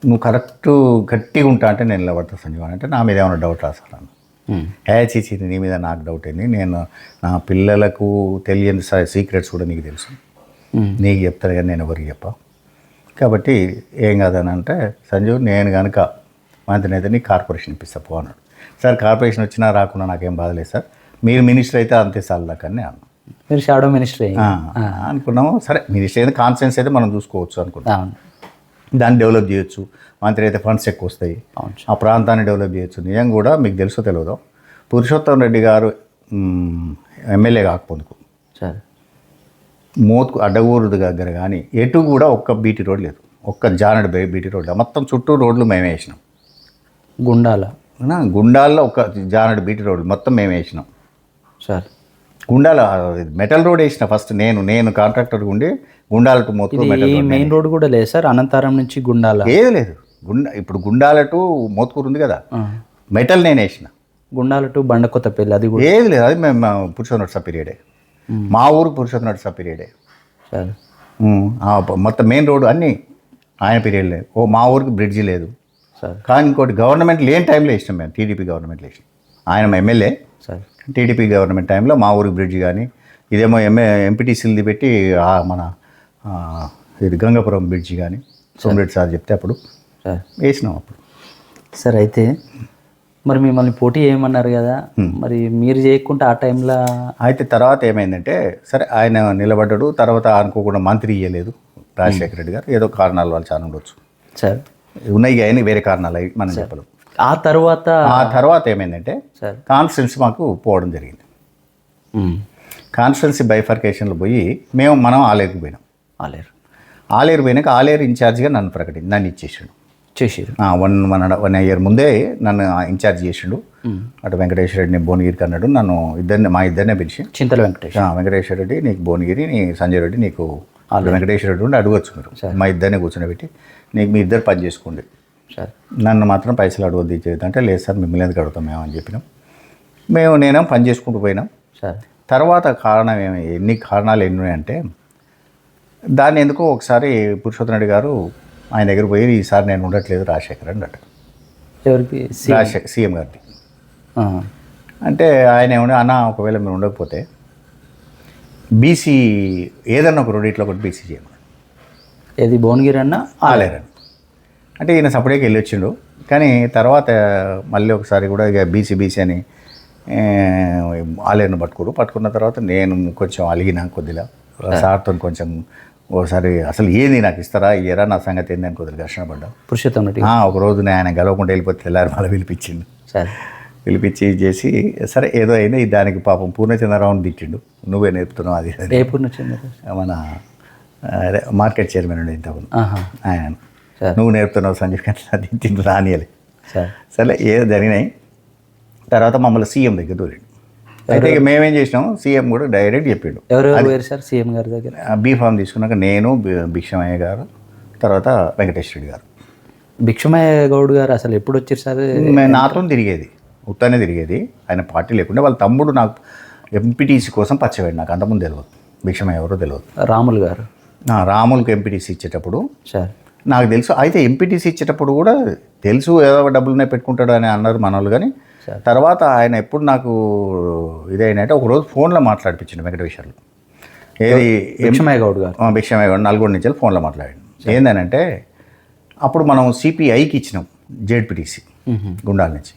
నువ్వు కరెక్ట్ గట్టిగా ఉంటా అంటే నేను నిలబడతా సంజీవ్ అంటే, నా మీద ఏమైనా డౌట్ రా సార్ అన్న. చీచి నీ మీద నాకు డౌట్ అయింది, నేను నా పిల్లలకు తెలియని సీక్రెట్స్ కూడా నీకు తెలుసు, నీకు చెప్తాను కానీ నేను ఎవరికి చెప్పా, కాబట్టి ఏం కాదని అంటే, సంజీవ్ నేను కనుక మంత్రిని అయితే నీకు కార్పొరేషన్ ఇప్పిస్తా పో అన్నాడు. సార్ కార్పొరేషన్ వచ్చినా రాకుండా నాకేం బాధలేదు సార్, మీరు మినిస్టర్ అయితే అంతే సార్ దాకానే అన్న. మీరు షాడో మినిస్టర్ అనుకున్నాము. సరే మినిస్టర్ అయితే కాన్ఫిడెన్స్ అయితే మనం చూసుకోవచ్చు అనుకున్నాం, దాన్ని డెవలప్ చేయొచ్చు, మంత్రి అయితే ఫండ్స్ ఎక్కువ వస్తాయి, ఆ ప్రాంతాన్ని డెవలప్ చేయొచ్చు. నిజంగా కూడా మీకు తెలుసో తెలియదో, పురుషోత్తం రెడ్డి గారు ఎమ్మెల్యే కాకపోందుకు సార్ మోత్కు అడ్డగూరు దగ్గర కానీ ఎటు కూడా ఒక్క బీటీ రోడ్ లేదు, ఒక్క జానడ్ బీటీ రోడ్ లేదు, మొత్తం చుట్టూ రోడ్లు మేమే వేసినాం. గుండాల్లో ఒక జానడ్ బీటీ రోడ్లు మొత్తం మేమే వేసినాం సార్. గుండాల మెటల్ రోడ్ వేసిన ఫస్ట్ నేను కాంట్రాక్టర్ ఉండి Gundala to Mothku metal road. Main road కూడా లేదు సార్, అనంతరం నుంచి గుండాల ఏది లేదు. ఇప్పుడు గుండాల టు మోత్కూరు ఉంది కదా, మెటల్ నేను వేసిన. గుండాల టు బండకొత్తపల్లి అది కూడా ఏది లేదు, అది మేము పురుషోత్తమ నడుసా పీరియడే, మా ఊరు పురుషోత్తమ నడుసా పీరియడే సార్. మొత్తం మెయిన్ రోడ్ అన్నీ ఆయన పీరియడ్లే. మా ఊరికి బ్రిడ్జి లేదు సార్, కానీ ఇంకోటి గవర్నమెంట్ లేని టైంలో ఇష్టం మేము, టీడీపీ గవర్నమెంట్లో ఇష్టం. ఆయన ఎమ్మెల్యే సార్, టీడీపీ గవర్నమెంట్ టైంలో మా ఊరికి బ్రిడ్జి కానీ, ఇదేమో ఎంపీటీసీలది పెట్టి మన ఇది గంగాపురం బ్రిడ్జి కానీ సోమరెడ్డి సార్ చెప్తే అప్పుడు వేసినాం అప్పుడు. సార్ అయితే మరి మిమ్మల్ని పోటీ చేయమన్నారు కదా, మరి మీరు చేయకుండా ఆ టైంలో అయితే తర్వాత ఏమైందంటే, సరే ఆయన నిలబడ్డాడు, తర్వాత అనుకోకుండా మంత్రి ఇవ్వలేదు రాజశేఖర రెడ్డి గారు, ఏదో కారణాలు వాళ్ళు చాలా ఉండొచ్చు సార్, ఉన్నాయి కానీ వేరే కారణాలు అవి మనం చెప్పలేం. ఆ తర్వాత ఆ తర్వాత ఏమైందంటే సార్ కాన్స్టిట్యున్సీ మాకు పోవడం జరిగింది. కాన్స్టిట్యున్సీ బైఫర్కేషన్లో పోయి మనం ఆలేరుకి పోయినాం. ఆలేరు పోయినాక ఆలేరు ఇన్ఛార్జిగా నన్ను ఇచ్చేసాడు. చేసారు 1 ఇయర్ ముందే నన్ను ఇన్ఛార్జ్ చేసిండు. అటు వెంకటేశ్వర రెడ్డిని భువనగిరికి అన్నాడు. నన్ను మా ఇద్దరినే పిలిచి చింతల వెంకటేశ్వర రెడ్డి నీకు భువనగిరి, నీ సంజయ్ రెడ్డి నీకు వెంకటేశ్వర రెడ్డి ఉండి అడగొచ్చు మీరు. మా ఇద్దరిని కూర్చొని నీకు మీ ఇద్దరు పని చేసుకోండి, నన్ను మాత్రం పైసలు అడగొద్దు ఇచ్చేది అంటే, లేదు సార్ మిమ్మల్ని ఎందుకు అడుగుతాం మేము అని చెప్పినాం. నేనేం పని చేసుకుంటూ పోయినాం. తర్వాత ఎన్ని కారణాలు ఎన్ని ఉన్నాయంటే, దాన్ని ఎందుకో ఒకసారి పురుషోత్తమ రెడ్డి గారు ఆయన దగ్గర పోయి ఈసారి నేను ఉండట్లేదు రాజశేఖర్ అన్నట్టు. ఎవరికి? సీఎం గారికి. అంటే ఆయన ఏమన్నా అన్న ఒకవేళ మీరు ఉండకపోతే బీసీ ఏదన్నా ఒక రెండిట్లో ఒకటి బీసీ చేయమని. ఏది భువనగిరి అన్న ఆలేరని అంటే ఈయన సపరేట్గా వెళ్ళి వచ్చిండు. కానీ తర్వాత మళ్ళీ ఒకసారి కూడా ఇక బీసీ అని ఆలేరును పట్టుకున్న తర్వాత నేను కొంచెం అలిగిన కొద్దిగా సార్తో కొంచెం ఒకసారి అసలు ఏంది నాకు ఇస్తారా ఇయ్యరా నా సంగతి ఏంది అని కొద్దిగా ఘర్షణ పడ్డా. పురుషోత్తమ రెడ్డి ఒక రోజు ఆయన గెలవకుండా వెళ్ళిపోతే తెల్లారి మళ్ళీ పిలిపించిండు. పిలిపించి చేసి సరే ఏదో అయింది. దానికి పాపం పూర్ణచంద్రరావుని తిట్టిండు, నువ్వే నేర్పుతున్నావు అది. ఏ పూర్ణచంద్ర? మన మార్కెట్ చైర్మన్ ఉండే ఇంతకు ఆయన, నువ్వు నేర్పుతున్నావు సంజీవ్ గారు తిట్టిండు రానియలే. సరే ఏదో జరిగినాయి. తర్వాత మమ్మల్ని సీఎం దగ్గర దూరిండు. అయితే ఇక మేమేం చేసినాం, సీఎం కూడా డైరెక్ట్ చెప్పిండు. ఎవరు సార్ సీఎం గారి దగ్గర? బీఫామ్ తీసుకున్నాక నేను, భిక్షమయ్య గారు, తర్వాత వెంకటేశ్వర రెడ్డి గారు. భిక్షమయ్య గౌడ్ గారు అసలు ఎప్పుడు వచ్చారు సార్? నాతో తిరిగేది, ఉత్తానే తిరిగేది. ఆయన పార్టీ లేకుండా వాళ్ళ తమ్ముడు నాకు ఎంపీటీసీ కోసం పచ్చవేడు. నాకు అంతకుముందు తెలియదు భిక్షమయ్య ఎవరో తెలియదు. రాములు గారు రాములకు ఎంపీటీసీ ఇచ్చేటప్పుడు సార్ నాకు తెలుసు. అయితే ఎంపీటీసీ ఇచ్చేటప్పుడు కూడా తెలుసు ఏదో డబ్బులునే పెట్టుకుంటాడు అని అన్నారు మన వాళ్ళు. కానీ తర్వాత ఆయన ఎప్పుడు నాకు ఇదైనట్టే ఒకరోజు ఫోన్లో మాట్లాడిపించిండు వెంకటేశ్వర్లు. ఏది భిక్షమయ్య గౌడ్ గారు. భిక్షమయ్య గౌడ్ నల్గొండ నుంచి ఫోన్లో మాట్లాడాడు. ఏందనంటే అప్పుడు మనం సిపిఐకి ఇచ్చినాం జెడ్పీటీసీ గుండాల నుంచి.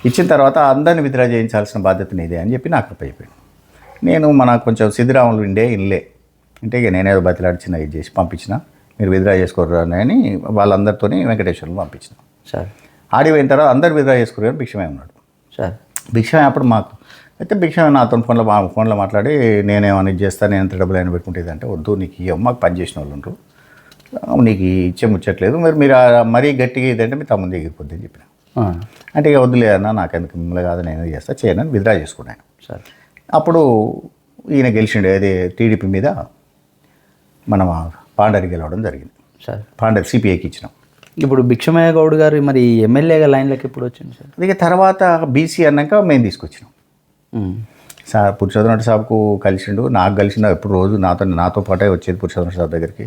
ఇచ్చిన తర్వాత అందరిని విత్డ్రా చేయించాల్సిన బాధ్యత నీదే అని చెప్పి నాకు అయిపోయాడు. నేను కొంచెం సిద్ధిరాములు ఇన్లే అంటే ఇక నేనేదో బతిలాడి చిన్న ఇది చేసి పంపించిన, మీరు విత్డ్రా చేసుకోరు అని వాళ్ళందరితో వెంకటేశ్వర్లు పంపించిన. సార్ ఆడిపోయిన తర్వాత అందరు విత్డ్రా చేసుకోరు కానీ భిక్షమయ్య ఉన్నాడు. సార్ భిక్షమయ్య అప్పుడు మాకు అయితే భిక్షమయ్య నాతో ఫోన్లో మాట్లాడి నేనేమని చేస్తాను, నేను ఎంత డబ్బులు అయినా పెట్టుకుంటేది అంటే, వద్దు నీకు ఇవ్వం, మాకు పని చేసిన వాళ్ళు ఉంటారు, నీకు ఇచ్చే ముచ్చట్లేదు, మీరు మరీ గట్టిగా ఇదంటే మీ తమ్ముంది ఎగిరిపోద్ది అని చెప్పిన. అంటే ఇక వద్దులేదన్నా నాకెందుకు మిమ్మల్ని కాదు నేను చేస్తా చేయనని విత్డ్రా చేసుకున్నాను. సార్ అప్పుడు ఈయన గెలిచిండు. అది టీడీపీ మీద మన పాండరి గెలవడం జరిగింది. సార్ పాండరి సిపిఐకి ఇచ్చినాం. ఇప్పుడు భిక్షమయ్య గౌడ్ గారు మరి ఎమ్మెల్యేగా లైన్లోకి ఎప్పుడు వచ్చింది సార్? ఇక తర్వాత బీసీ అన్నాక మేము తీసుకొచ్చినాం. సార్ పురుషోత్తమ సాబ్కు కలిసిండు, నాకు కలిసిండు. ఎప్పుడు రోజు నాతో పాటే వచ్చేది పురుషోత్తమ సాబ్ దగ్గరికి.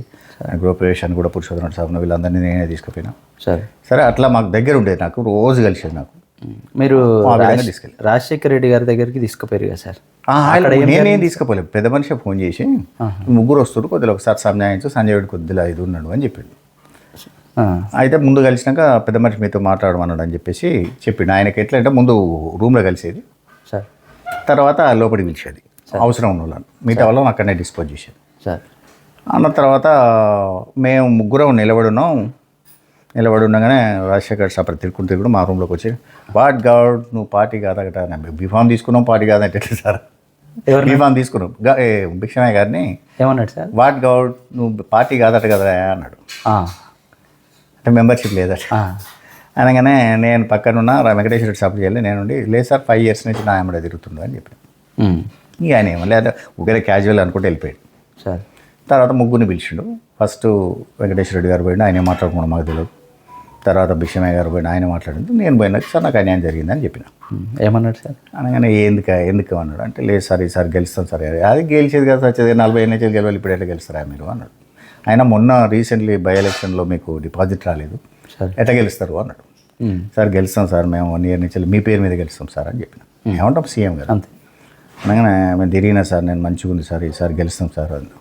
గృహప్రవేశాన్ని కూడా పురుషోత్తమ సాబ్ను వీళ్ళందరినీ నేనే తీసుకుపోయినా. సరే అట్లా మాకు దగ్గర ఉండేది, నాకు రోజు కలిసేది. నాకు మీరు రాజశేఖర రెడ్డి గారి దగ్గరికి తీసుకుపోయారు కదా సార్? నేనేం తీసుకుపోలేదు, పెద్ద మనిషి ఫోన్ చేసి ముగ్గురు వస్తారు కొద్దిగా ఒకసారి సంజాయించు, సంజయ్ రెడ్డి కొద్దిగా ఇది ఉన్నాడు అని చెప్పిండు. అయితే ముందు కలిసినాక పెద్ద మనిషి మీతో మాట్లాడమన్నాడు అని చెప్పేసి చెప్పిండు. ఆయనకి ఎట్లా అంటే ముందు రూమ్లో కలిసేది, సార్ తర్వాత లోపలికి పిలిచేది అవసరం ఉన్న వాళ్ళని, మిగతా వాళ్ళని అక్కడనే డిస్పోజ్ చేసేది. సార్ అన్న తర్వాత మేము ముగ్గురం నిలబడి ఉండగానే రాజశేఖర్ సపరేట్ తిరుగుడు మా రూమ్లోకి వచ్చి, వాట్ గౌడ్ నువ్వు పార్టీ కాదట, బీఫామ్ తీసుకున్నాం పార్టీ కాదంటే సార్ బీఫామ్ తీసుకున్నాం భిక్షమయ్య గారిని ఏమన్నాడు సార్? వాట్ గౌడ్ నువ్వు పార్టీ కాదట కదా అన్నాడు. అంటే మెంబర్షిప్ లేదట. అనగానే నేను పక్కనున్న వెంకటేశ్వర రెడ్డి సపోర్ట్ చేయాలి, నేనుండి లేదు సార్ 5 years నుంచి నా ఎమ్మడే తిరుగుతుండు అని చెప్పి. ఇక ఆయన ఏమో లేదా ఒకరే క్యాజువల్ అనుకుంటే వెళ్ళిపోయాడు. సార్ తర్వాత ముగ్గురిని పిలిచిండు. ఫస్ట్ వెంకటేశ్వర రెడ్డి గారు పోయిండు, ఆయన మాట్లాడుకున్నాడు మాకు తెలియదు. తర్వాత భిక్షమయ్య గారు పోయినా ఆయన మాట్లాడింది. నేను పోయినా సార్ నాకు అన్యాయం జరిగిందని చెప్పిన. ఏమన్నాడు సార్? అనగానే ఎందుకు అన్నాడు. అంటే లేదు సార్ ఈసారి గెలుస్తాం సార్. అది గెలిచేది కదా వచ్చేది 40 ఏళ్ళ నుంచి గెలవాలి, ఇప్పుడు ఎట్లా గెలుస్తారా మీరు అన్నాడు. ఆయన మొన్న రీసెంట్లీ బై ఎలక్షన్లో మీకు డిపాజిట్ రాలేదు, ఎట్లా గెలుస్తారు అన్నాడు. సార్ గెలుస్తాం సార్, మేము 1 year నుంచి మీ పేరు మీద గెలుస్తాం సార్ అని చెప్పిన. ఏమంటాం సీఎం గారు అంతే. అనగానే మేము తిరిగినా సార్ నేను మంచిగా ఉంది సార్, ఈసారి గెలుస్తాం సార్ అన్నాడు.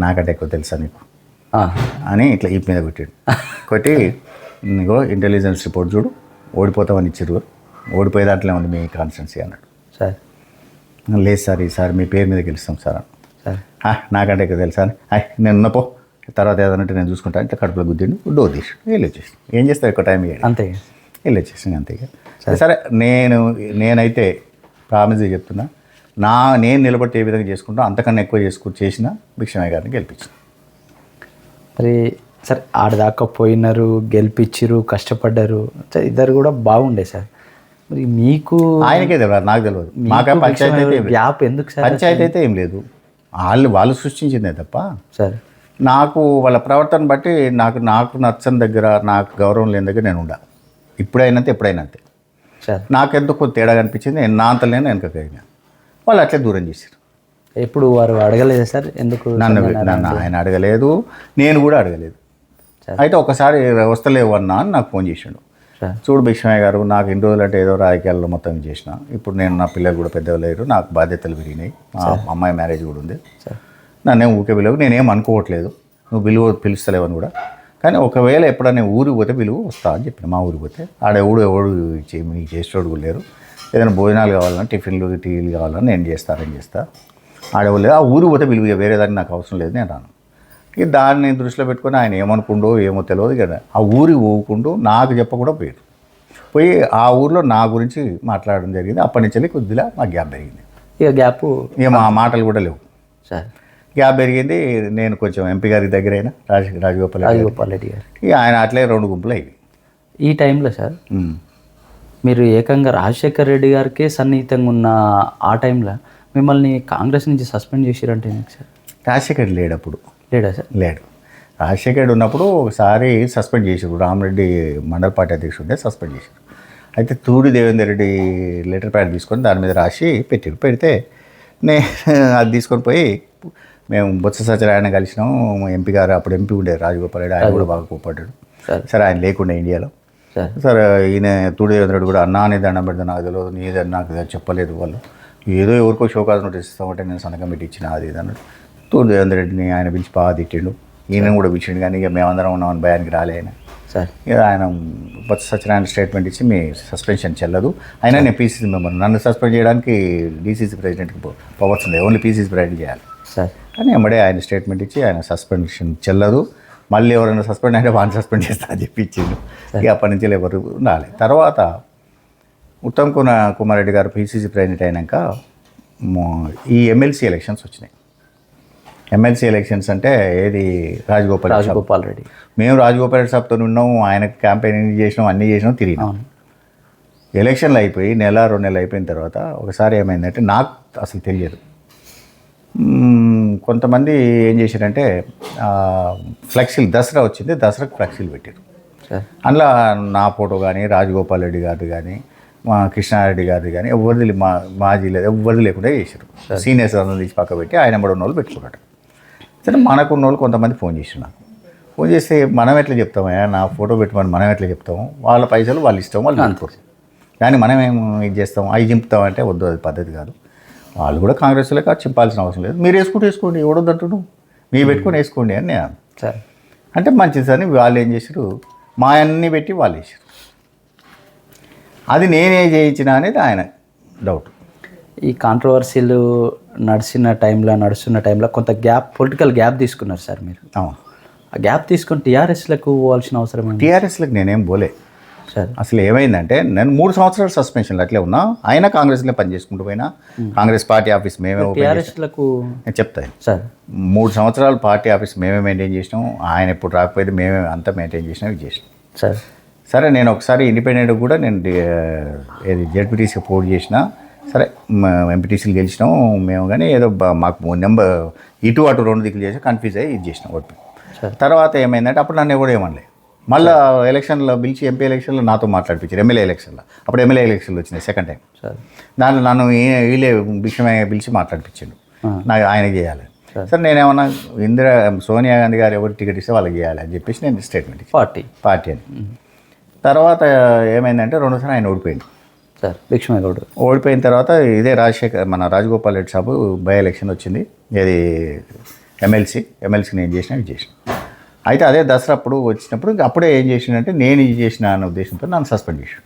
నాకంటే ఎక్కువ తెలుసా నీకు అని ఇట్లా ఈ మీద కొట్టి నీకో ఇంటెలిజెన్స్ రిపోర్ట్ చూడు, ఓడిపోతామని ఇచ్చారు, ఓడిపోయే దాంట్లో ఉంది మీ కాన్స్టిట్యున్సీ అన్నాడు. సార్ లేదు సార్ ఈసారి మీ పేరు మీద గెలుస్తాం సార్ అన్నాడు. నాకంటే ఎక్కువ తెలుసా అని నేను ఉన్నపో తర్వాత ఏదన్నట్టు నేను చూసుకుంటా అంటే కడుపులో గుద్దిండు, డోర్ తీసి వెళ్ళి వచ్చేసి ఏం చేస్తావు ఎక్కువ టైం ఇవ్వండి అంతే. వెళ్ళొచ్చేసాను అంతే ఇక. సరే నేనైతే ప్రామిస్ చెప్తున్నా, నేను నిలబట్టి ఏ విధంగా చేసుకుంటా అంతకన్నా ఎక్కువ చేసిన భిక్షమయ్య గారిని గెలిపించాను. మరి సార్ ఆడదాకా పోయినారు, గెలిపించారు, కష్టపడ్డారు, ఇద్దరు కూడా బాగుండే సార్. మరి మీకు ఆయనకే తెలియదు, నాకు తెలియదు. మాకు పంచాయతీ అయితే గ్యాప్ ఎందుకు సార్? పంచాయతీ అయితే ఏం లేదు, వాళ్ళు సృష్టించిందే తప్ప. సార్ నాకు వాళ్ళ ప్రవర్తన బట్టి నాకు నచ్చని దగ్గర, నాకు గౌరవం లేని దగ్గర నేను ఉండా. ఎప్పుడైనా అంతే సార్. నాకెందుకు తేడా కనిపించింది, నేను నా అంత నేను వెనకగలిగిన. వాళ్ళు అట్లే దూరం చేశారు. ఎప్పుడు వారు అడగలేదు సార్ ఎందుకు? నన్ను ఆయన అడగలేదు, నేను కూడా అడగలేదు. అయితే ఒకసారి వస్తలేవు అన్నా అని నాకు ఫోన్ చేసాడు. చూడు భిక్షమయ్య గారు, నాకు ఇన్ని రోజులు అంటే ఏదో రాజకీయాల్లో మొత్తం చేసిన, ఇప్పుడు నేను నా పిల్లలు కూడా పెద్దగా లేరు, నాకు బాధ్యతలు పెరిగినాయి, మా అమ్మాయి మ్యారేజ్ కూడా ఉంది, నన్నేం ఊరికే పిలువు, నేనేం అనుకోవట్లేదు, నువ్వు పిలుస్తలేవని కూడా. కానీ ఒకవేళ ఎప్పుడన్నా ఊరికి పోతే పిలువు, వస్తా అని చెప్పిన. మా ఊరికి పోతే ఎవడు మీకు చేసేటోడు కూడా లేరు, ఏదైనా భోజనాలు కావాలన్నా, టిఫిన్లు టీలు కావాలన్నా నేను చేస్తా. ఆడెవరు లేదు, ఆ ఊరికి పోతే పిలువు, వేరే దానికి నాకు అవసరం లేదు నేను రాను. ఇక దాన్ని దృష్టిలో పెట్టుకొని ఆయన ఏమనుకుండో ఏమో తెలియదు కదా, ఆ ఊరికి పోకుండా నాకు చెప్పకుండా పోయి ఆ ఊరిలో నా గురించి మాట్లాడడం జరిగింది. అప్పటి నుంచి కొద్దిగా మా గ్యాప్ పెరిగింది. ఇక మా మాటలు కూడా లేవు సార్. గ్యాప్ పెరిగింది. నేను కొంచెం ఎంపీ గారి దగ్గర అయినా రాజగోపాల్ రెడ్డి గారు, ఇక ఆయన అట్లే 2 గుంపులు అయ్యి. ఈ టైంలో సార్ మీరు ఏకంగా రాజశేఖర్ రెడ్డి గారికే సన్నిహితంగా ఉన్న ఆ టైంలో మిమ్మల్ని కాంగ్రెస్ నుంచి సస్పెండ్ చేసిరంటే ఎందుకు సార్? రాజశేఖర్ లేడప్పుడు. లేడా సార్? లేడు. రాజశేఖర్ ఉన్నప్పుడు ఒకసారి సస్పెండ్ చేశారు, రామరెడ్డి మండల పార్టీ అధ్యక్షుడు ఉంటే సస్పెండ్ చేశారు. అయితే తూడి దేవేందర్ రెడ్డి లెటర్ ప్యాడ్ తీసుకొని దాని మీద రాసి పెడితే నేను అది తీసుకొని పోయి మేము బొత్స సత్యనారాయణ కలిసినాం. ఎంపీ గారు అప్పుడు ఎంపీ ఉండేది రాజగోపాల్ రెడ్డి, ఆయన కూడా బాగా కోపడ్డాడు. సరే ఆయన లేకుండా ఇండియాలో. సరే ఈయన తూడి దేవేంద్ర రెడ్డి కూడా అన్నా అనేది దండం పెడతా, నాకు తెలియదు, నీదని నాకు చెప్పలేదు, వాళ్ళు ఏదో ఎవరికో షోకాజ్ నోటీస్ ఇస్తామంటే నేను సంతకం పెట్టి ఇచ్చిన అది ఇది అన్నాడు. తూడి దేవేంద్ర రెడ్డిని ఆయన పిలిచి బాగా తిట్టిండు, ఈయన కూడా పిలిచిండు. కానీ ఇక మేమందరం ఉన్నామని భయానికి రాలే ఆయన. ఇక ఆయన బొత్స సత్యనారాయణ స్టేట్మెంట్ ఇచ్చి మీ సస్పెన్షన్ చెల్లదు, అయినా నేను పీసీసీ మెంబర్, నన్ను సస్పెండ్ చేయడానికి డీసీసీ ప్రెసిడెంట్కి పవర్స్ ఉంది, ఓన్లీ పీసీసీ ప్రెసిడెంట్ చేయాలి సార్. కానీ వెంబడే ఆయన స్టేట్మెంట్ ఇచ్చి ఆయన సస్పెన్షన్ చెల్లదు, మళ్ళీ ఎవరైనా సస్పెండ్ అంటే వాడిని సస్పెండ్ చేస్తా అని చెప్పి ఇచ్చిండు. ఇక అప్పటి నుంచి ఎవరు రాలేదు. తర్వాత ఉత్తమ్ కుమార్ రెడ్డి గారు పీసీసీ ప్రెసిడెంట్ అయినాక ఈ ఎమ్మెల్సీ ఎలక్షన్స్ వచ్చినాయి. ఎమ్మెల్సీ ఎలక్షన్స్ అంటే ఏది రాజగోపాల్ రెడ్డి. మేము రాజగోపాల్ రెడ్డి సాబ్తో ఉన్నాము, ఆయనకు క్యాంపెయినింగ్ చేసినాం, అన్నీ చేసినాం, తిరిగినాం. ఎలక్షన్లు అయిపోయి 1-2 నెలలు అయిపోయిన తర్వాత ఒకసారి ఏమైందంటే నాకు అసలు తెలియదు, కొంతమంది ఏం చేశారంటే ఫ్లెక్సీలు, దసరా వచ్చింది, దసరాకు ఫ్లెక్సీలు పెట్టారు. అందులో నా ఫోటో కానీ, రాజగోపాల్ రెడ్డి గారిది కానీ, మా కృష్ణారెడ్డి గారిది కానీ ఎవరిది మాజీ లేదు ఎవరిది లేకుండా చేశారు. సీనియర్స్ అందరూ తీసి పక్క పెట్టి ఆయన కూడా ఉన్న వాళ్ళు పెట్టుకున్నాడు. సరే మనకున్న వాళ్ళు కొంతమంది ఫోన్ చేశారు నాకు. ఫోన్ చేస్తే మనం ఎట్లా చెప్తామయ్యా, నా ఫోటో పెట్టమని మనం ఎట్లా చెప్తాము, వాళ్ళ పైసలు వాళ్ళు ఇష్టం, వాళ్ళు అనుకోరు. కానీ మనం ఏం ఇది చేస్తాం, అవి చింపుతామంటే వద్దు, అది పద్ధతి కాదు. వాళ్ళు కూడా కాంగ్రెస్లో కాదు, చింపాల్సిన అవసరం లేదు, మీరు వేసుకోండి, ఎవడొద్దంటున్నావు, మీరు పెట్టుకొని వేసుకోండి అని నేను అంటే మంచిది సార్ అని వాళ్ళు ఏం చేశారు, మా అన్నీ పెట్టి వాళ్ళు వేసారు. అది నేనే చేయించిన అనేది ఆయన డౌట్. ఈ కాంట్రవర్సీలు నడుస్తున్న టైంలో కొంత పొలిటికల్ గ్యాప్ తీసుకున్నారు సార్ మీరు. ఆ గ్యాప్ తీసుకొని టీఆర్ఎస్లకు పోవాల్సిన అవసరం. టీఆర్ఎస్లకు నేనేం పోలే సార్. అసలు ఏమైందంటే నేను 3 సంవత్సరాలు సస్పెన్షన్లు అట్లే ఉన్నా, అయినా కాంగ్రెస్లో పనిచేసుకుంటూ పోయినా. కాంగ్రెస్ పార్టీ ఆఫీస్ మేమే టీఆర్ఎస్లకు నేను చెప్తాను సార్. 3 సంవత్సరాలు పార్టీ ఆఫీస్ మేమే మెయింటైన్ చేసినాం, ఆయన ఎప్పుడు రాకపోతే మేమే అంతా మెయింటైన్ చేసినాం, ఇది చేసినాం సార్. సరే నేను ఒకసారి ఇండిపెండెంట్ కూడా నేను ఏది జెడ్పీటీసీకి పోటీ చేసిన, సరే ఎంపీటీసీలు గెలిచినాం మేము, కానీ ఏదో మాకు నెంబర్ ఇటు అటు 2 దిక్కులు చేసి కన్ఫ్యూజ్ అయ్యి ఇది చేసినాం ఓడిపోయి. తర్వాత ఏమైందంటే అప్పుడు నన్ను కూడా ఏమనలే, మళ్ళీ ఎలక్షన్లో పిలిచి ఎంపీ ఎలక్షన్లో నాతో మాట్లాడిపించారు, ఎమ్మెల్యే ఎలక్షన్లో. అప్పుడు ఎమ్మెల్యే ఎలక్షన్లు వచ్చినాయి సెకండ్ టైం. దాంట్లో నన్ను వీళ్ళే భిక్షమయ్య పిలిచి మాట్లాడిపించాడు, నాకు ఆయనకి చేయాలి. సరే నేనేమన్నా సోనియా గాంధీ గారు ఎవరు టికెట్ ఇస్తే వాళ్ళకి చేయాలి అని చెప్పేసి నేను స్టేట్మెంట్ ఇచ్చాను పార్టీ అని. తర్వాత ఏమైందంటే 2సారి ఆయన ఓడిపోయింది సార్, భిక్షమయ్య గౌడ్ ఓడిపోయిన తర్వాత ఇదే మన రాజగోపాల్ రెడ్డి సాబు బై ఎలక్షన్ వచ్చింది, ఏది ఎమ్మెల్సీకి నేను చేసిన ఇది చేసిన. అయితే అదే దసరా అప్పుడు వచ్చినప్పుడు అప్పుడే ఏం చేసిందంటే నేను ఇది చేసిన అన్న ఉద్దేశంతో నన్ను సస్పెండ్ చేసాడు.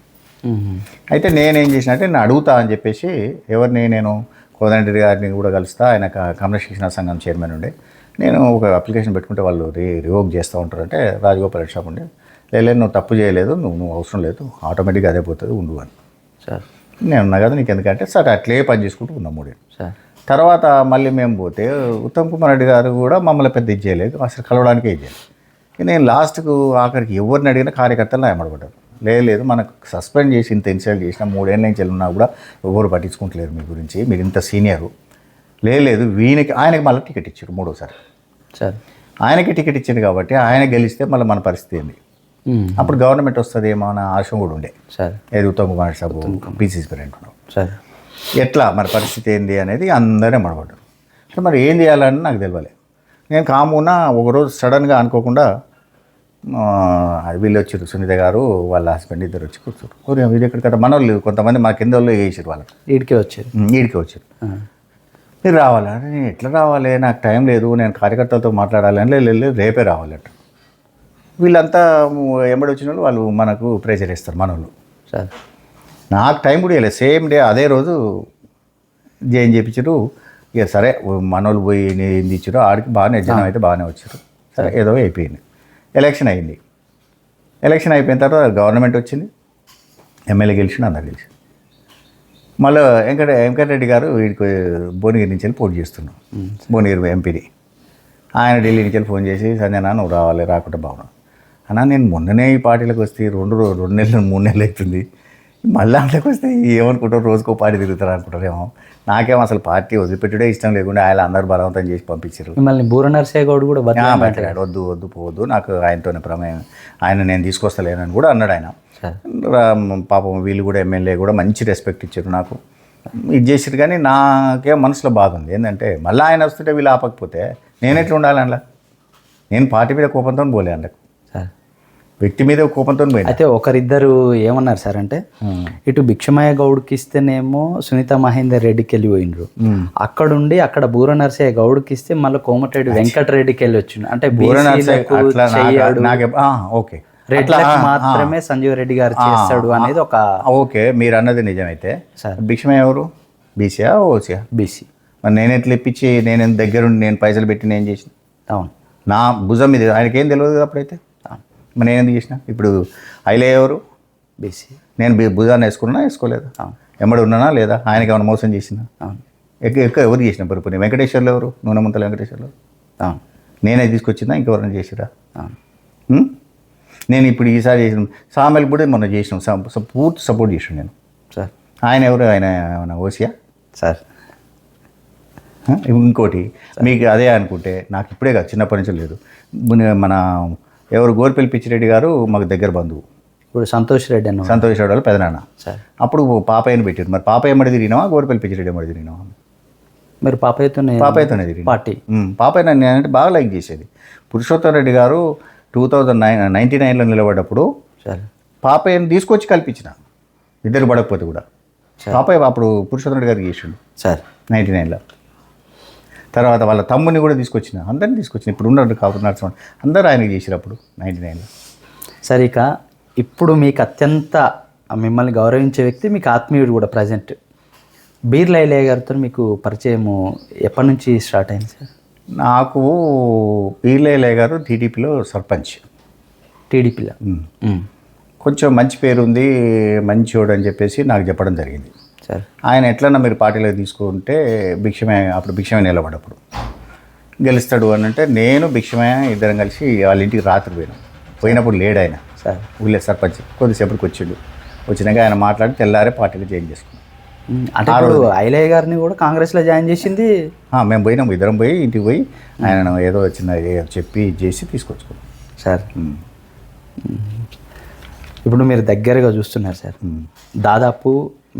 అయితే నేనేం చేసినంటే నేను అడుగుతా అని చెప్పేసి నేను కోదండరెడ్డి గారిని కూడా కలుస్తా, ఆయన కమ్యూనిస్ట్ శిక్షణ సంఘం చైర్మన్ ఉండే, నేను ఒక అప్లికేషన్ పెట్టుకుంటే వాళ్ళు రివోక్ చేస్తూ ఉంటారంటే రాజగోపాల్ రెడ్డి షాప్ ఉండే, లేదు నువ్వు తప్పు చేయలేదు, నువ్వు అవసరం లేదు, ఆటోమేటిక్గా అదే పోతుంది, ఉండు అని. సార్ నేను ఉన్నా కదా నీకు ఎందుకంటే సరే అట్లే పని చేసుకుంటూ ఉన్నాం 3 ఏళ్ళు. సార్ తర్వాత మళ్ళీ మేము పోతే ఉత్తమ్ కుమార్ రెడ్డి గారు కూడా మమ్మల్ని పెద్ద ఇది చేయలేదు, అసలు కలవడానికే ఇది చేయలేదు. నేను లాస్ట్కు ఆఖరికి ఎవరిని అడిగినా కార్యకర్తలు నాయమడబడ్డారు. లేదు మనకు సస్పెండ్ చేసి ఇంత ఇన్సల్ట్ చేసినా 3 ఏళ్ళ నుంచి ఉన్నా కూడా ఎవరు పట్టించుకుంటలేరు మీ గురించి, మీరు ఇంత సీనియరు. లేదు ఆయనకి మళ్ళీ టికెట్ ఇచ్చారు 3వసారి. సార్ ఆయనకి టికెట్ ఇచ్చింది కాబట్టి ఆయన గెలిస్తే మళ్ళీ మన పరిస్థితి ఏంది, అప్పుడు గవర్నమెంట్ వస్తుంది ఏమో అన్న ఆశ కూడా ఉండే. సార్ ఏది ఉత్తమ్ కుమార్ సాబు పీసీసీ ప్రెసిడెంట్ ఉన్నాం. సార్ ఎట్లా మరి పరిస్థితి ఏంది అనేది అందరే మనపడ్డారు. మరి ఏం చేయాలని నాకు తెలియలే. నేను కామున్నా ఒకరోజు సడన్గా అనుకోకుండా వీళ్ళు వచ్చారు, సునీత గారు వాళ్ళ హస్బెండ్ ఇద్దరు వచ్చి కూర్చోరు. వీళ్ళు ఎక్కడికట్ట మన వాళ్ళు కొంతమంది మా కింద వాళ్ళు వేసారు, వాళ్ళకి ఈడికే వచ్చారు. ఈడికి వచ్చారు. మీరు రావాలా? నేను ఎట్లా రావాలి, నాకు టైం లేదు, నేను కార్యకర్తలతో మాట్లాడాలి అని. లేదు రేపే రావాలట. వీళ్ళంతా ఎంబడి వచ్చిన వాళ్ళు మనకు ప్రెషర్ ఇస్తారు మన వాళ్ళు. సార్ నాకు టైం కూడా ఇవ్వలేదు. సేమ్ డే అదే రోజు జైన్ చేయించారు. ఇక సరే మనోళ్ళు పోయి ఏంది ఇచ్చారు, ఆడికి బాగానే జనం అయితే బాగానే వచ్చారు. సరే ఏదో అయిపోయింది. ఎలక్షన్ అయింది. ఎలక్షన్ అయిపోయిన తర్వాత గవర్నమెంట్ వచ్చింది, ఎమ్మెల్యే గెలిచిండు, అందరు గెలిచింది. మళ్ళీ వెంకటరెడ్డి గారు వీడికి భువనగిరి నుంచి వెళ్ళి పోటీ చేస్తున్నాం, భువనగిరి ఎంపీని. ఆయన ఢిల్లీ నుంచి వెళ్ళి ఫోన్ చేసి సంజయ్ నువ్వు రావాలి, రాకుంటే బాగున్నా అన్నా, నేను మొన్ననే ఈ పార్టీలకు వస్తే 2 నెలలు 3 నెలలు అవుతుంది, మళ్ళీ అంతకు వస్తే ఏమనుకుంటారు, రోజుకో పార్టీ తిరుగుతారు అనుకుంటారేమో. నాకేమో అసలు పార్టీ వదిలిపెట్టుడే ఇష్టం లేకుండా ఆయన అందరూ బలవంతం చేసి పంపించారు. మిమ్మల్ని బూర నర్సయ్య గౌడ్ కూడా బతిలాడు, వద్దు పోవద్దు, నాకు ఆయనతోనే ప్రమేయం, ఆయన నేను తీసుకొస్తలేనని కూడా అన్నాడు ఆయన. పాపం వీళ్ళు కూడా ఎమ్మెల్యే కూడా మంచి రెస్పెక్ట్ ఇచ్చారు నాకు, ఇది చేసారు. కానీ నాకేం మనసులో బాధ ఉంది ఏంటంటే మళ్ళీ ఆయన వస్తుంటే వీళ్ళు ఆపకపోతే నేను ఎట్లా ఉండాలి అందులో. నేను పార్టీ మీద కోపంతో పోలే అందులో, వ్యక్తి మీద కోపంతో పోయింది. అయితే ఒకరిద్దరు ఏమన్నారు సార్ అంటే, ఇటు భిక్షమయ్య గౌడ్కి ఇస్తేనేమో సునీత మహేందర్ రెడ్డికి వెళ్ళి పోయినరు, అక్కడుండి అక్కడ బూర నర్సయ్య గౌడ్కి ఇస్తే మళ్ళీ కోమటిరెడ్డి వెంకటరెడ్డికి వెళ్ళి వచ్చిండు. అంటే ఓకే రెడ్లకు మాత్రమే సంజీవ్ రెడ్డి గారు చేస్తాడు అనేది ఒక. ఓకే మీరు అన్నది నిజమైతే సార్ భిక్షమయ్య ఎవరు, బీసీయా ఓసీయా? బీసీ. మరి నేను ఎట్లా ఇప్పించి నేను దగ్గరుండి నేను పైసలు పెట్టి నేను చేసిన, అవును నా భుజం మీద ఆయనకేం తెలియదు కదా అప్పుడైతే. మరి నేను ఎందుకు చేసిన? ఇప్పుడు ఐలే ఎవరు, బీసీ. నేను భుజాన్ని వేసుకోలేదు, ఎమ్మడి ఉన్నానా లేదా? ఆయనకి ఏమైనా మోసం చేసిన? ఎక్కువ ఎవరు చేసిన పరుపుని? వెంకటేశ్వర్లు ఎవరు, నూనెమంతల వెంకటేశ్వర్లు నేనే తీసుకొచ్చిందా, ఇంకెవరైనా చేసిరా? నేను ఇప్పుడు ఈసారి చేసిన సామెలు కూడా మొన్న చేసినాం, పూర్తి సపోర్ట్ చేసాను నేను. సార్ ఆయన ఎవరు, ఆయన ఏమైనా ఓసియా సార్? ఇంకోటి మీకు అదే అనుకుంటే నాకు ఇప్పుడే కాదు చిన్నప్పటి నుంచి లేదు, మన ఎవరు గోర్పల్లి పిచ్చిరెడ్డి గారు మాకు దగ్గర బంధువు, ఇప్పుడు సంతోష్ రెడ్డి అన్న, సంతోష్ రెడ్డి వాళ్ళ పెదనాన్న. సార్ అప్పుడు పాపయ్యని పెట్టారు. మరి పాపయ్య ఎమ్మడి తిరిగినావా, గోర్పల్లి పిచ్చిరెడ్డి ఎమ్మడి తిరిగినావా? మీరు పాపయ్యతోనే తిరిగి. పార్టీ పాపయ్య నన్ను అంటే బాగా లైక్ చేసేది. పురుషోత్తమ్ రెడ్డి గారు 2099లో నిలబడ్డప్పుడు పాపయ్యని తీసుకొచ్చి కల్పించిన, ఇద్దరు పడకపోతే కూడా. పాపయ్య అప్పుడు పురుషోత్తమ్ రెడ్డి గారికి చేసిండు సార్ 99లో. తర్వాత వాళ్ళ తమ్ముని కూడా తీసుకొచ్చిన, అందరినీ తీసుకొచ్చిన. ఇప్పుడు ఉన్నారు కాపురు నరసింహ, అందరూ ఆయనకి చేసారు అప్పుడు 99లో. సరే ఇక ఇప్పుడు మీకు అత్యంత మిమ్మల్ని గౌరవించే వ్యక్తి, మీకు ఆత్మీయుడు కూడా ప్రజెంట్, బీర్ల ఐలయ్య గారితో మీకు పరిచయం ఎప్పటి నుంచి స్టార్ట్ అయింది సార్? నాకు బీర్ల గారు టీడీపీలో సర్పంచ్, టీడీపీలో కొంచెం మంచి పేరు ఉంది, మంచివాడు అని చెప్పేసి నాకు చెప్పడం జరిగింది. సార్ ఆయన ఎట్లన్నా మీరు పార్టీలో తీసుకుంటే అప్పుడు భిక్షమే నిలబడప్పుడు గెలుస్తాడు అని అంటే, నేను భిక్షమయ్య ఇద్దరం కలిసి వాళ్ళ ఇంటికి రాత్రి పోయినప్పుడు లేడు ఆయన. సార్ ఊళ్ళో సర్పంచ్ కొద్దిసేపటికి వచ్చిండు. వచ్చినాక ఆయన మాట్లాడి తెల్లారే పార్టీలో జాయిన్ చేసుకున్నాం. అంటే ఇప్పుడు ఐలయ్య గారిని కూడా కాంగ్రెస్లో జాయిన్ చేసింది మేము పోయినాం, ఇద్దరం పోయి ఇంటికి పోయి ఆయన ఏదో చిన్న చెప్పి చేసి తీసుకొచ్చుకున్నాం సార్. ఇప్పుడు మీరు దగ్గరగా చూస్తున్నారు సార్, దాదాపు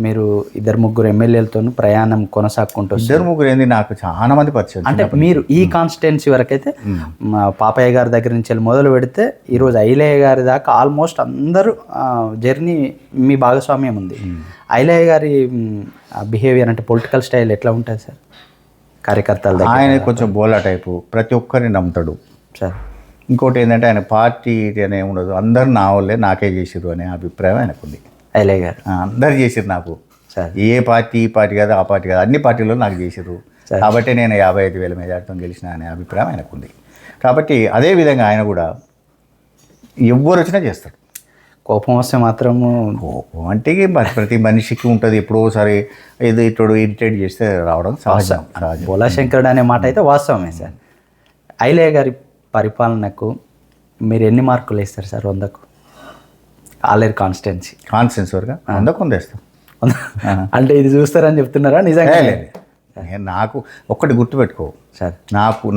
మీరు 2-3 ఎమ్మెల్యేలతో ప్రయాణం కొనసాగుకుంటూ 2-3 ఏంది నాకు చాలా మంది పరిచయం. అంటే మీరు ఈ కాన్స్టిట్యున్సీ వరకైతే పాపయ్య గారి దగ్గర నుంచి మొదలు పెడితే ఈరోజు ఐలయ్య గారి దాకా ఆల్మోస్ట్ అందరూ జర్నీ మీ భాగస్వామ్యం ఉంది. ఐలయ్య గారి బిహేవియర్ అంటే పొలిటికల్ స్టైల్ ఎట్లా ఉంటుంది సార్? కార్యకర్తల దగ్గర ఆయన కొంచెం బోలా టైపు, ప్రతి ఒక్కరిని నమ్ముతాడు సార్. ఇంకోటి ఏంటంటే ఆయన పార్టీ అనే ఉండదు, అందరు నా వాళ్ళే నాకే చేసిరు అనే అభిప్రాయం ఆయనకుంది. ఐలయ్య గారు అందరు చేసిరు నాకు సార్, ఏ పార్టీ ఈ పార్టీ కాదు ఆ పార్టీ కాదు అన్ని పార్టీల్లో నాకు చేసిరు కాబట్టి నేను 55,000 మెజార్టీతో గెలిచిన అనే అభిప్రాయం ఆయనకుంది. కాబట్టి అదేవిధంగా ఆయన కూడా ఎవరు వచ్చినా చేస్తాడు. కోపం వస్తే మాత్రము కోపం అంటే ఇక ప్రతి మనిషికి ఉంటుంది. ఎప్పుడోసారి ఏదో ఇటు ఇరిటేట్ చేస్తే రావడం సహజం. బోలాశంకరుడు అనే మాట అయితే వాస్తవమే సార్. ఐలయ్య గారి పరిపాలనకు మీరు ఎన్ని మార్కులు వేస్తారు సార్ 100కు? ఆలేరు కాన్స్టిట్యున్సీ వరకు 100కు వేస్తాం. అంటే ఇది చూస్తారని చెప్తున్నారా నిజంగా? నేను నాకు ఒక్కటి గుర్తుపెట్టుకో సార్,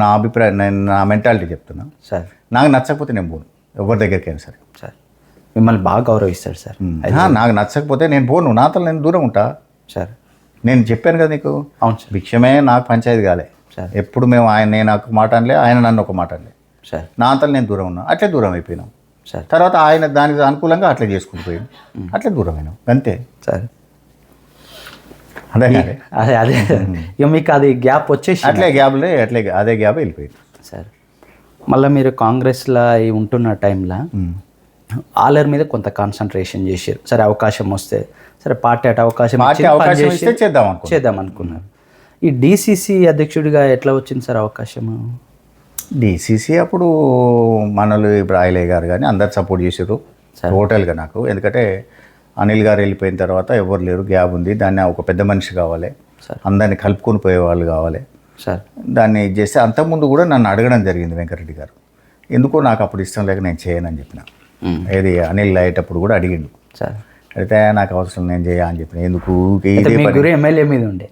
నా అభిప్రాయం, నేను నా మెంటాలిటీ చెప్తున్నా. సార్ నాకు నచ్చకపోతే నేను పోను ఎవరి దగ్గరికైనా సరే. సార్ మిమ్మల్ని బాగా గౌరవిస్తాడు సార్. నాకు నచ్చకపోతే నేను పోను, నాతో నేను దూరం ఉంటా సార్. నేను చెప్పాను కదా నీకు, అవును సార్. భిక్షమే నాకు పంచాయతీ కాలే సార్. ఎప్పుడు మేము నేను ఒక మాట అనలే, ఆయన నన్ను ఒక మాట అనలే. సార్ నా అంతలో నేను దూరం ఉన్నా, అట్లే దూరం అయిపోయినాం. సార్ తర్వాత ఆయన దానికి అనుకూలంగా అట్లే చేసుకుని పోయాం, అట్లే దూరం అయినాం అంతే. సార్ అదే అదే ఇక మీకు అది గ్యాప్ వచ్చేసి అట్లే గ్యాప్లే అట్లే అదే గ్యాప్ వెళ్ళిపోయింది. సార్ మళ్ళీ మీరు కాంగ్రెస్లో ఉంటున్న టైంలో ఆలర్ మీద కొంత కాన్సన్ట్రేషన్ చేశారు. సరే అవకాశం వస్తే సరే పార్టీ అటు అవకాశం ఇస్తే చేద్దాం అనుకున్నారు. ఈ డీసీసీ అధ్యక్షుడిగా ఎట్లా వచ్చింది సార్ అవకాశము? డీసీసీ అప్పుడు మనలు ఇప్పుడు ఐలయ్య గారు కానీ అందరు సపోర్ట్ చేసారు టోటల్గా నాకు. ఎందుకంటే అనిల్ గారు వెళ్ళిపోయిన తర్వాత ఎవరు లేరు, గ్యాప్ ఉంది. దాన్ని ఒక పెద్ద మనిషి కావాలి, అందరినీ కలుపుకొని పోయే వాళ్ళు కావాలి సార్. దాన్ని ఇది చేస్తే అంతకుముందు కూడా నన్ను అడగడం జరిగింది వెంకరెడ్డి గారు. ఎందుకో నాకు అప్పుడు ఇష్టం లేక నేను చేయనని చెప్పిన. ఏది అనిల్ అయ్యేటప్పుడు కూడా అడిగిండు సార్. అయితే నాకు అవసరం నేను చేయ అని చెప్పిన. ఎందుకు ఎమ్మెల్యే మీద ఉండే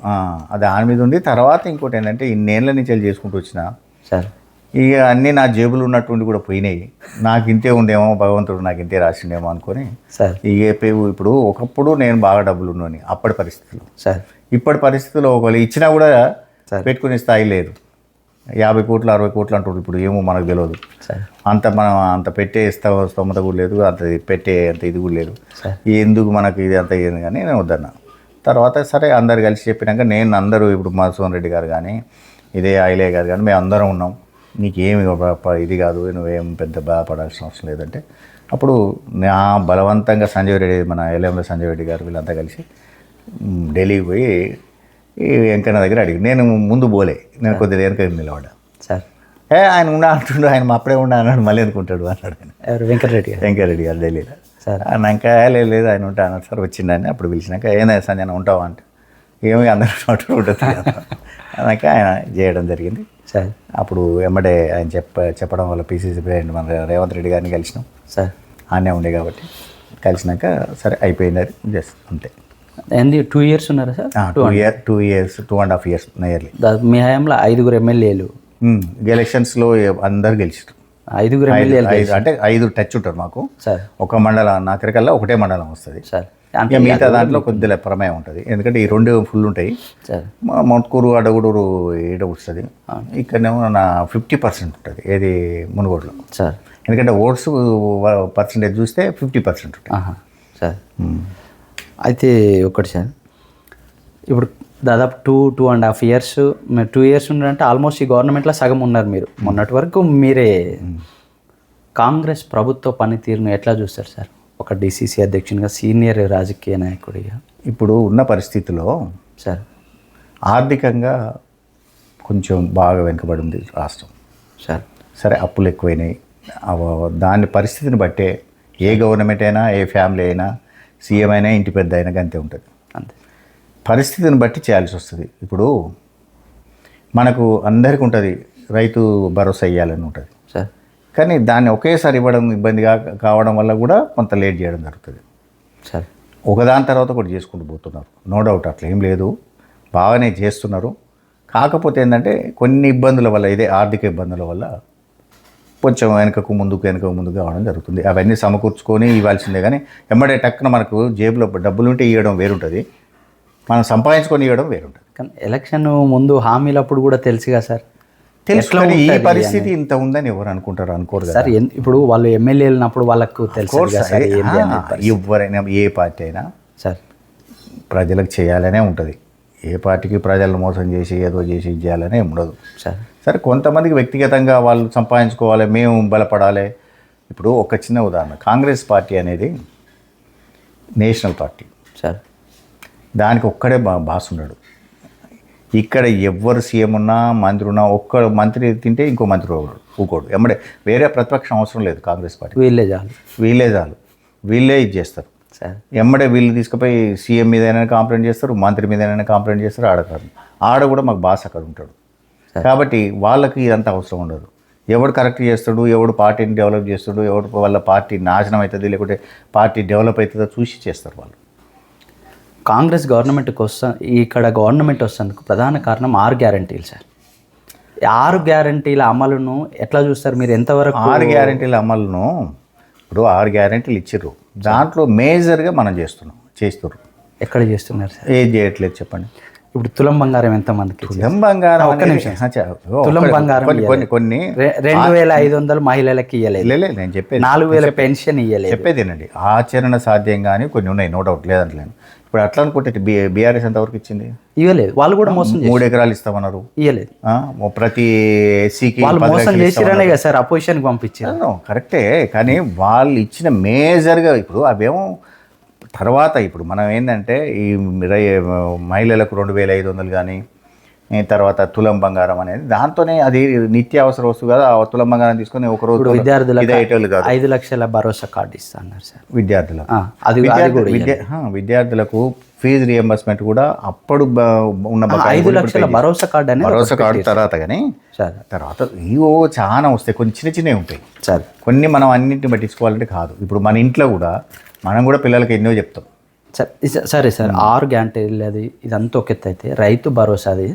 అది దాని మీద ఉంది. తర్వాత ఇంకోటి ఏంటంటే ఇన్నేళ్ళ నుంచి వెళ్ళి చేసుకుంటూ వచ్చిన సార్. ఇక అన్నీ నా జేబులు ఉన్నటువంటి కూడా పోయినాయి. నాకు ఇంతే ఉందేమో, భగవంతుడు నాకు ఇంతే రాసిండేమో అనుకొని సార్. ఇక ఇప్పుడు ఒకప్పుడు నేను బాగా డబ్బులు ఉన్నాను అప్పటి పరిస్థితులు. సార్ ఇప్పటి పరిస్థితుల్లో ఒకవేళ ఇచ్చినా కూడా పెట్టుకునే స్థాయి లేదు. 50 కోట్లు 60 కోట్లు అంటారు ఇప్పుడు, ఏమో మనకు తెలియదు. అంత మనం అంత పెట్టే స్తోమత కూడా లేదు, అంత పెట్టే అంత ఇది కూడా లేదు. ఎందుకు మనకు ఇది అంత అయ్యింది కానీ నేను వద్దన్నా. తర్వాత సరే అందరు కలిసి చెప్పినాక నేను అందరూ ఇప్పుడు మధుసూదన్ రెడ్డి గారు కానీ ఇదే ఐలయ్య గారు కానీ మేము అందరం ఉన్నాం, నీకేమి ఇది కాదు, నువ్వేం పెద్ద బాధపడాల్సిన అవసరం లేదంటే అప్పుడు నా బలవంతంగా సంజయ్ రెడ్డి, మన ఎల్ఎంలో సంజయ్ రెడ్డి గారు వీళ్ళంతా కలిసి ఢిల్లీకి పోయి ఈ వెంకన్న దగ్గర అడిగి, నేను ముందు పోలే, నేను కొద్దిగా వెనక నిలబడ్డా. సార్ ఆయన ఉన్నా అంటుండు, ఆయన అప్పుడే ఉన్నా అన్నాడు, మళ్ళీ ఎందుకుంటాడు అన్నాడు ఆయన. వెంకరెడ్డి గారు ఢిల్లీలో అన్నాక లేదు ఆయన ఉంటా అన్నాడు. సార్ వచ్చిండని అప్పుడు పిలిచినాక ఏందా సంజయ్ ఉంటావా అంటే ఏమి అందరూ ఉంటుంది అన్నాక ఆయన చేయడం జరిగింది. సార్ అప్పుడు వెంబడే ఆయన చెప్పడం వల్ల పిసిసి ప్రెసిడెంట్ మన రేవంత్ రెడ్డి గారిని కలిసినాం. సార్ ఆనే ఉండే కాబట్టి కలిసినాక సరే అయిపోయింది, అది జస్ట్ అంతే. ఏంది 2 years ఉన్నారా సార్? 2 years 2.5 years nearly. మీ హయాంలో 5 ఎమ్మెల్యేలు ఎలక్షన్స్లో అందరు గెలిచారు. 5 ఎమ్మెల్యేలు అంటే 5 టచ్ ఉంటారు మాకు సార్. ఒక మండలం నాకరికల్లా ఒకటే మండలం వస్తుంది సార్. ఇక మిగతా దాంట్లో కొద్దిగా ప్రమేయం ఉంటుంది, ఎందుకంటే ఈ 2 ఫుల్ ఉంటాయి. మొట్కూరు అడగుడూరు ఈడ వస్తుంది, ఇక్కడనేమో నా 50% ఉంటుంది ఏది మునుగోడులో సార్. ఎందుకంటే ఓట్స్ పర్సంటేజ్ చూస్తే 50% ఉంటుంది సార్. అయితే ఒకటి సార్, ఇప్పుడు దాదాపు 2.5 years మీరు 2 years ఉన్నారంటే ఆల్మోస్ట్ ఈ గవర్నమెంట్లో సగం ఉన్నారు మీరు. మొన్నటి వరకు మీరే. కాంగ్రెస్ ప్రభుత్వ పనితీరును ఎట్లా చూస్తారు సార్ ఒక డీసీసీ అధ్యక్షునిగా, సీనియర్ రాజకీయ నాయకుడిగా? ఇప్పుడు ఉన్న పరిస్థితిలో సార్ ఆర్థికంగా కొంచెం బాగా వెనుకబడి ఉంది రాష్ట్రం సార్. సరే అప్పులు ఎక్కువైనాయి, దాని పరిస్థితిని బట్టే ఏ గవర్నమెంట్ అయినా ఏ ఫ్యామిలీ అయినా సీఎం అయినా ఇంటి పెద్ద అయినా అంతే ఉంటుంది. అంతే పరిస్థితిని బట్టి చేయాల్సి వస్తుంది. ఇప్పుడు మనకు అందరికీ ఉంటుంది రైతు భరోసా ఇవ్వాలని ఉంటుంది సార్, కానీ దాన్ని ఒకేసారి ఇవ్వడం ఇబ్బందిగా కావడం వల్ల కూడా కొంత లేట్ చేయడం జరుగుతుంది సార్. ఒకదాని తర్వాత ఒకటి చేసుకుంటూ పోతున్నారు, నో డౌట్ అట్లా ఏం లేదు, బాగానే చేస్తున్నారు. కాకపోతే ఏంటంటే కొన్ని ఇబ్బందుల వల్ల, ఇదే ఆర్థిక ఇబ్బందుల వల్ల కొంచెం వెనకకు ముందుకు కావడం జరుగుతుంది. అవన్నీ సమకూర్చుకొని ఇవ్వాల్సిందే, కానీ ఎమ్మడే టక్కున మనకు జేబులో డబ్బులు ఉంటే ఇవ్వడం వేరుంటుంది, మనం సంపాదించుకొని ఇవ్వడం వేరుంటుంది. కానీ ఎలక్షన్ ముందు హామీలప్పుడు కూడా తెలుసుగా సార్, తెలుసుకొని ఈ పరిస్థితి ఇంత ఉందని ఎవరు అనుకోరు సార్. ఇప్పుడు వాళ్ళు ఎమ్మెల్యే వెళ్ళినప్పుడు వాళ్ళకు తెలుసు ఎవరైనా ఏ పార్టీ అయినా సార్ ప్రజలకు చేయాలనే ఉంటుంది. ఏ పార్టీకి ప్రజలను మోసం చేసి ఏదో చేసి చేయాలనే ఉండదు సార్. సరే కొంతమందికి వ్యక్తిగతంగా వాళ్ళు సంపాదించుకోవాలి, మేము బలపడాలి. ఇప్పుడు ఒక చిన్న ఉదాహరణ, కాంగ్రెస్ పార్టీ అనేది నేషనల్ పార్టీ సార్, దానికి ఒక్కడే బాస్ ఉన్నాడు. ఇక్కడ ఎవ్వరు సీఎం ఉన్నా మంత్రి ఉన్నా ఒక్క మంత్రి తింటే ఇంకో మంత్రి ఊకోడు ఎమ్మడే వేరే ప్రతిపక్షం అవసరం లేదు కాంగ్రెస్ పార్టీ. వీళ్ళే చాలు. వీళ్ళే ఇది చేస్తారు. సార్ ఎమ్మడే వీళ్ళు తీసుకుపోయి సీఎం మీదైనా కంప్లైంట్ చేస్తారు, మంత్రి మీదైనా కంప్లైంట్ చేస్తారు. ఆడ కూడా మాకు బాస్ అక్కడ ఉంటాడు. కాబట్టి వాళ్ళకి ఇదంతా అవసరం ఉండదు. ఎవడు కరెక్ట్ చేస్తాడు, ఎవడు పార్టీని డెవలప్ చేస్తాడు, ఎవడు వాళ్ళ పార్టీ నాశనం అవుతుంది లేకుంటే పార్టీ డెవలప్ అవుతుందో చూసి చేస్తారు వాళ్ళు. కాంగ్రెస్ ఇక్కడ గవర్నమెంట్ వస్తేందుకు ప్రధాన కారణం 6 గ్యారంటీలు సార్. 6 గ్యారంటీల అమలును ఎట్లా చూస్తారు మీరు? ఎంతవరకు 6 గ్యారంటీల అమలును ఇప్పుడు 6 గ్యారంటీలు ఇచ్చిర్రు, దాంట్లో మేజర్గా మనం చేస్తున్నారు. ఎక్కడ చేస్తున్నారు సార్? ఏం చేయట్లేదు చెప్పండి. ఇప్పుడు తులం బంగారం ఎంతమందికి? తులం బంగారం ఒక్క నిమిషం. తులం బంగారం కొన్ని 2500 మహిళలకు ఇవ్వలేదు. నేను చెప్పేది 4000 పెన్షన్ ఇవ్వలేదు. చెప్పేదేనండి, ఆచరణ సాధ్యం కానీ కొన్ని ఉన్నాయి, నో డౌట్ లేదంటలేను. ఇప్పుడు అట్లా అనుకుంటే బీఆర్ఎస్ ఎంతవరకు ఇచ్చింది? ఇవ్వలేదు. వాళ్ళు కూడా మోసం 3 ఎకరాలు ఇస్తామన్నారు, ఇవ్వలేదు. ప్రతి ఎస్సీకి వాళ్ళు మోసం చేసిరనే కదా సార్ అపోజిషన్కి పంపించారు. కరెక్టే, కానీ వాళ్ళు ఇచ్చిన మేజర్గా ఇప్పుడు అవేమో తర్వాత ఇప్పుడు మనం ఏంటంటే ఈ మహిళలకు 2500 కానీ తర్వాత తులం బంగారం అనేది దాంతోనే అది నిత్యావసర వస్తువు కదా. ఆ తులం బంగారం తీసుకొని ఒక రోజు విద్యార్థులకు 5 లక్షల భరోసా కార్డు ఇస్తున్నారు సార్. విద్యార్థులకు ఫీజు రియంబర్స్మెంట్ కూడా అప్పుడు ఉన్న 5 లక్షల భరోసా కార్డు అనేది భరోసా కార్డు తర్వాత కానీ తర్వాత ఇవో చాలా వస్తాయి, కొన్ని చిన్నవి ఉంటాయి సార్. కొన్ని మనం అన్నింటిని పట్టించుకోవాలంటే కాదు. ఇప్పుడు మన ఇంట్లో కూడా మనం కూడా పిల్లలకి ఎన్నో చెప్తాం సార్. సరే సార్, 6 గ్యారంటీలు అది ఇదంతా ఒక ఎత్తు అయితే రైతు భరోసాది